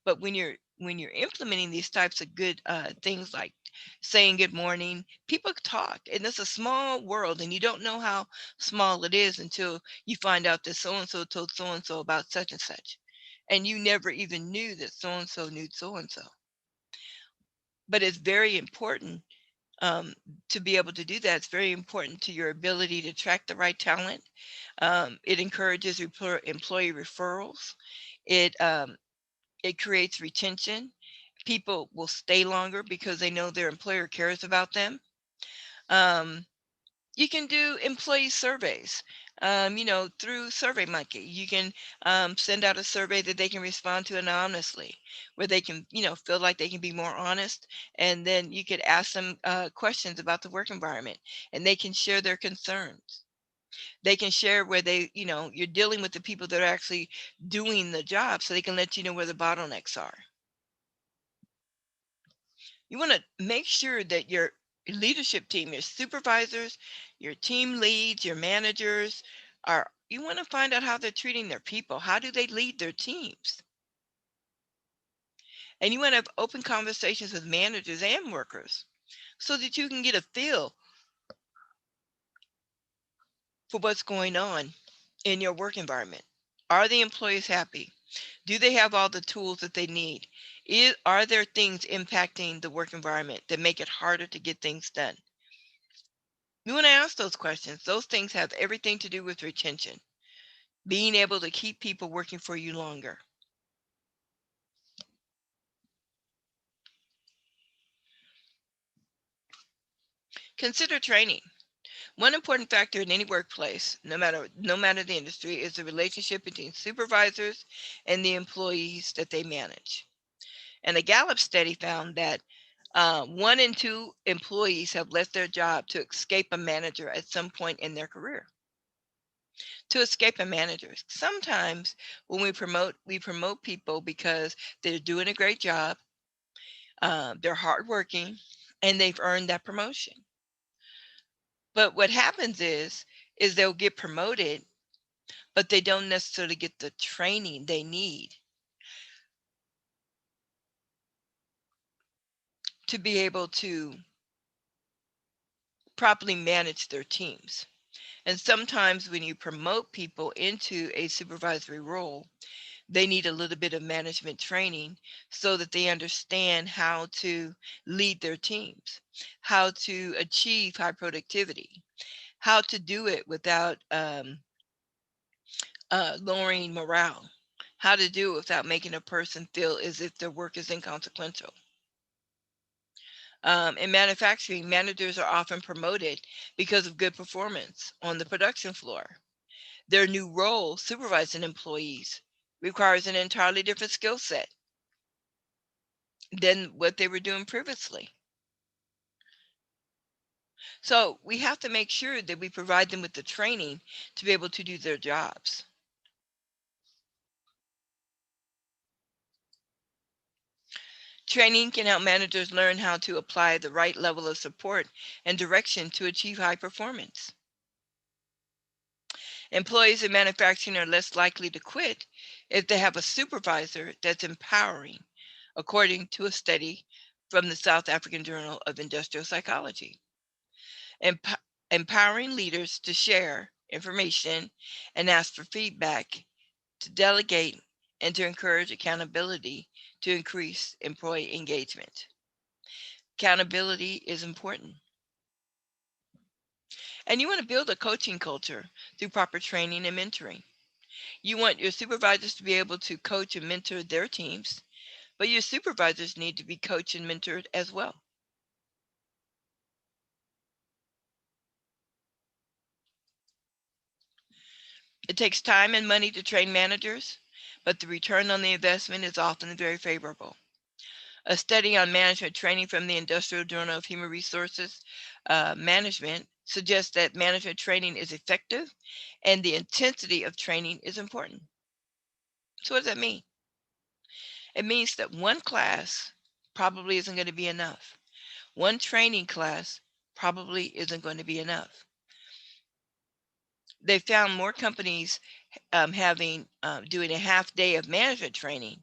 But when you're implementing these types of good things, like saying good morning, people talk, and it's a small world, and you don't know how small it is until you find out that so and so told so and so about such and such, and you never even knew that so and so knew so and so. But it's very important um, to be able to do that. It's very important to your ability to attract the right talent. It encourages employee referrals. It creates retention. People will stay longer because they know their employer cares about them. Um, you can do employee surveys, through SurveyMonkey. You can send out a survey that they can respond to anonymously, where they can, feel like they can be more honest. And then you could ask them questions about the work environment, and they can share their concerns. They can share where you're dealing with the people that are actually doing the job, so they can let you know where the bottlenecks are. You want to make sure that your leadership team, your supervisors, your team leads, your managers you want to find out how they're treating their people. How do they lead their teams? And you want to have open conversations with managers and workers so that you can get a feel for what's going on in your work environment. Are the employees happy? Do they have all the tools that they need? Are there things impacting the work environment that make it harder to get things done? You want to ask those questions. Those things have everything to do with retention, being able to keep people working for you longer. Consider training. One important factor in any workplace, no matter the industry, is the relationship between supervisors and the employees that they manage. And a Gallup study found that 1 in 2 employees have left their job to escape a manager at some point in their career. To escape a manager. Sometimes when we promote people because they're doing a great job, they're hardworking, and they've earned that promotion. But what happens is they'll get promoted, but they don't necessarily get the training they need to be able to properly manage their teams. And sometimes when you promote people into a supervisory role, they need a little bit of management training so that they understand how to lead their teams, how to achieve high productivity, how to do it without lowering morale, how to do it without making a person feel as if their work is inconsequential. In manufacturing, managers are often promoted because of good performance on the production floor. Their new role, supervising employees, requires an entirely different skill set than what they were doing previously. So we have to make sure that we provide them with the training to be able to do their jobs. Training can help managers learn how to apply the right level of support and direction to achieve high performance. Employees in manufacturing are less likely to quit if they have a supervisor that's empowering, according to a study from the South African Journal of Industrial Psychology. Emp- Empowering leaders to share information and ask for feedback, to delegate, and to encourage accountability to increase employee engagement. Accountability is important. And you want to build a coaching culture through proper training and mentoring. You want your supervisors to be able to coach and mentor their teams, but your supervisors need to be coached and mentored as well. It takes time and money to train managers, but the return on the investment is often very favorable. A study on management training from the Industrial Journal of Human Resources Management suggests that management training is effective and the intensity of training is important. So what does that mean? It means that one class probably isn't going to be enough. One training class probably isn't going to be enough. They found more companies having doing a half day of management training,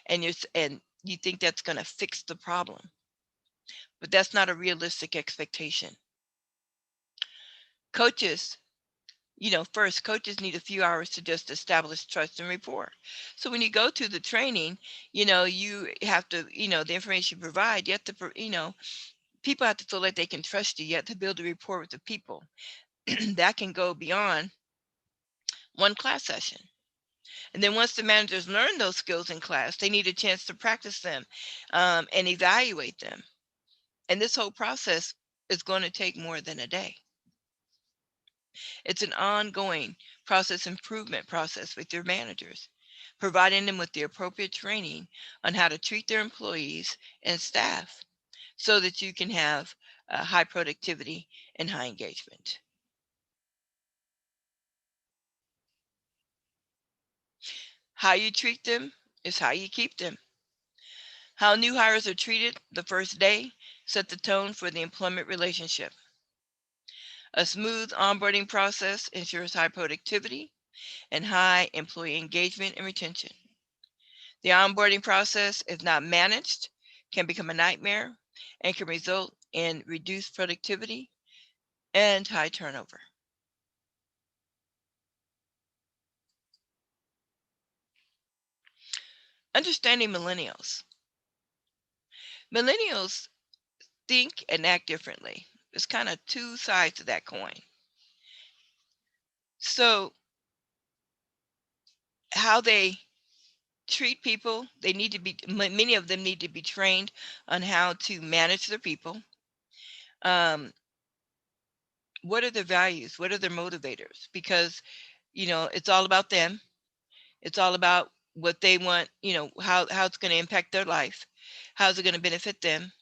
and you think that's going to fix the problem, but that's not a realistic expectation. Coaches, first coaches need a few hours to just establish trust and rapport. So when you go to the training, you have to, the information you provide, you have to, people have to feel like they can trust you. You have to build a rapport with the people. That can go beyond one class session. And then once the managers learn those skills in class, they need a chance to practice them and evaluate them. And this whole process is going to take more than a day. It's an ongoing process improvement process with your managers, providing them with the appropriate training on how to treat their employees and staff so that you can have high productivity and high engagement. How you treat them is how you keep them. How new hires are treated the first day set the tone for the employment relationship. A smooth onboarding process ensures high productivity and high employee engagement and retention. The onboarding process, if not managed, can become a nightmare and can result in reduced productivity and high turnover. Understanding millennials. Millennials think and act differently. There's kind of two sides to that coin. So, how they treat people, they need to be, many of them need to be trained on how to manage their people. What are their values? What are their motivators? Because, it's all about them. It's all about what they want, how it's going to impact their life. How's it going to benefit them?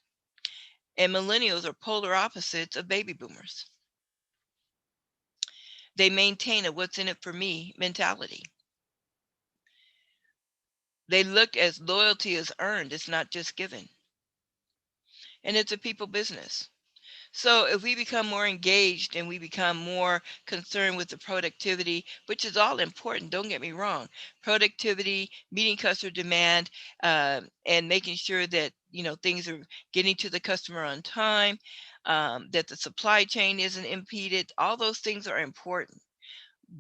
And millennials are polar opposites of baby boomers. They maintain a what's in it for me mentality. They look as loyalty is earned, it's not just given. And it's a people business. So if we become more engaged and we become more concerned with the productivity, which is all important, don't get me wrong, productivity, meeting customer demand, and making sure that things are getting to the customer on time, that the supply chain isn't impeded, all those things are important.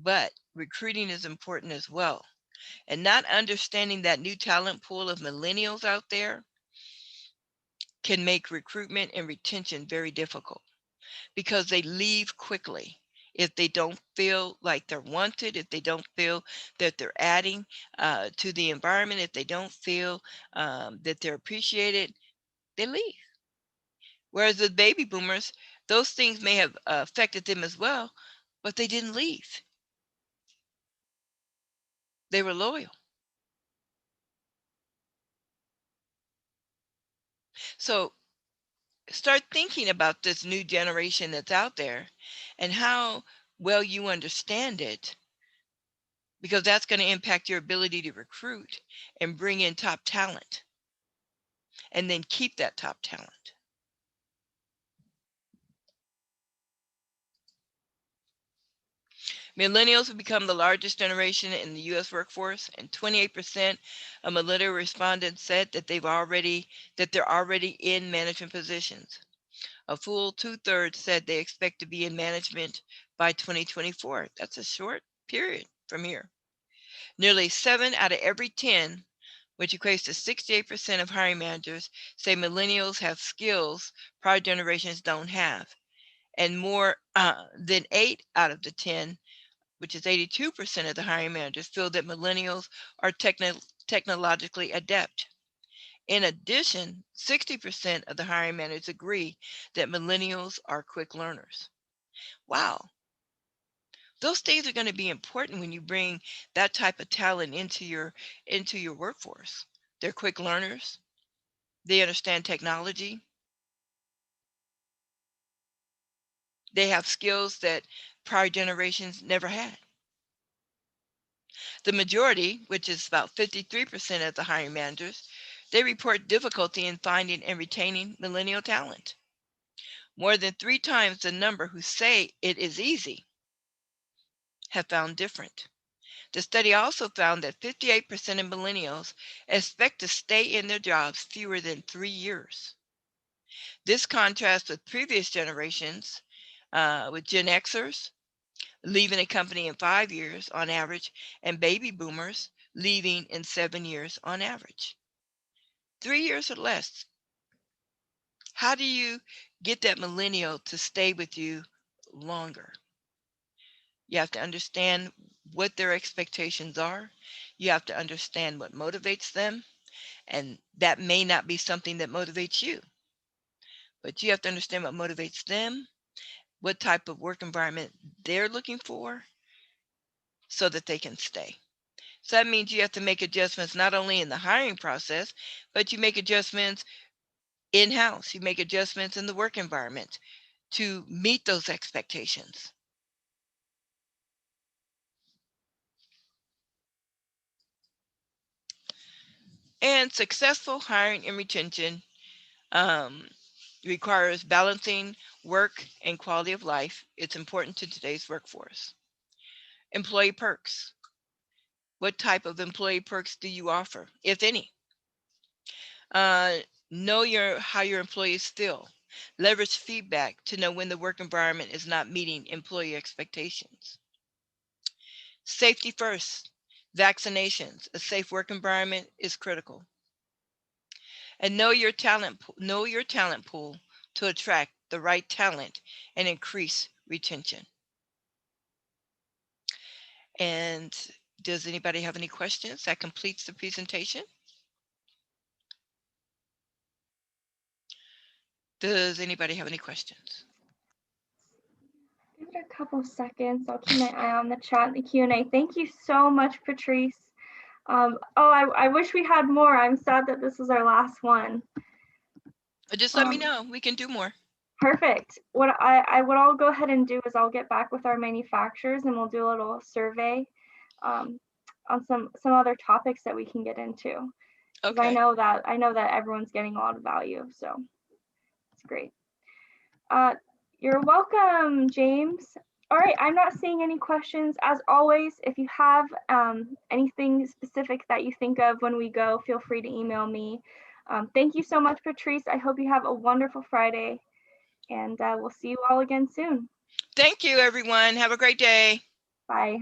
But recruiting is important as well. And not understanding that new talent pool of millennials out there can make recruitment and retention very difficult because they leave quickly if they don't feel like they're wanted, if they don't feel that they're adding to the environment, if they don't feel that they're appreciated, they leave. Whereas with baby boomers, those things may have affected them as well, but they didn't leave. They were loyal. So start thinking about this new generation that's out there and how well you understand it, because that's going to impact your ability to recruit and bring in top talent and then keep that top talent. Millennials have become the largest generation in the U.S. workforce, and 28% of millennial respondents said that they're already in management positions. A full 2/3 said they expect to be in management by 2024. That's a short period from here. Nearly 7 out of every 10, which equates to 68% of hiring managers, say millennials have skills prior generations don't have. And more than 8 out of the 10, which is 82% of the hiring managers, feel that millennials are technologically adept. In addition, 60% of the hiring managers agree that millennials are quick learners. Wow. Those things are going to be important when you bring that type of talent into your workforce. They're quick learners. They understand technology. They have skills that prior generations never had. The majority, which is about 53% of the hiring managers, they report difficulty in finding and retaining millennial talent. More than 3 times the number who say it is easy have found different. The study also found that 58% of millennials expect to stay in their jobs fewer than 3 years. This contrasts with previous generations, with Gen Xers leaving a company in 5 years on average, and baby boomers leaving in 7 years on average. 3 years or less. How do you get that millennial to stay with you longer? You have to understand what their expectations are. You have to understand what motivates them. And that may not be something that motivates you, but you have to understand what motivates them, what type of work environment they're looking for so that they can stay. So that means you have to make adjustments not only in the hiring process, but you make adjustments in-house. You make adjustments in the work environment to meet those expectations. And successful hiring and retention um, requires balancing work and quality of life. It's important to today's workforce. Employee perks. What type of employee perks do you offer, if any? Uh, know how your employees feel. Leverage feedback to know when the work environment is not meeting employee expectations. Safety first. Vaccinations. A safe work environment is critical. And know your talent pool to attract the right talent and increase retention. And does anybody have any questions? That completes the presentation. Does anybody have any questions? Give it a couple seconds. I'll keep my eye on the chat and the Q&A. Thank you so much, Patrice. I wish we had more. I'm sad that this is our last one. Just let me know. We can do more. Perfect. What I'll go ahead and do is I'll get back with our manufacturers and we'll do a little survey on some other topics that we can get into. Okay. I know that everyone's getting a lot of value, so it's great. You're welcome, James. All right, I'm not seeing any questions. As always, if you have anything specific that you think of when we go, feel free to email me. Thank you so much, Patrice. I hope you have a wonderful Friday, and we'll see you all again soon. Thank you, everyone. Have a great day. Bye.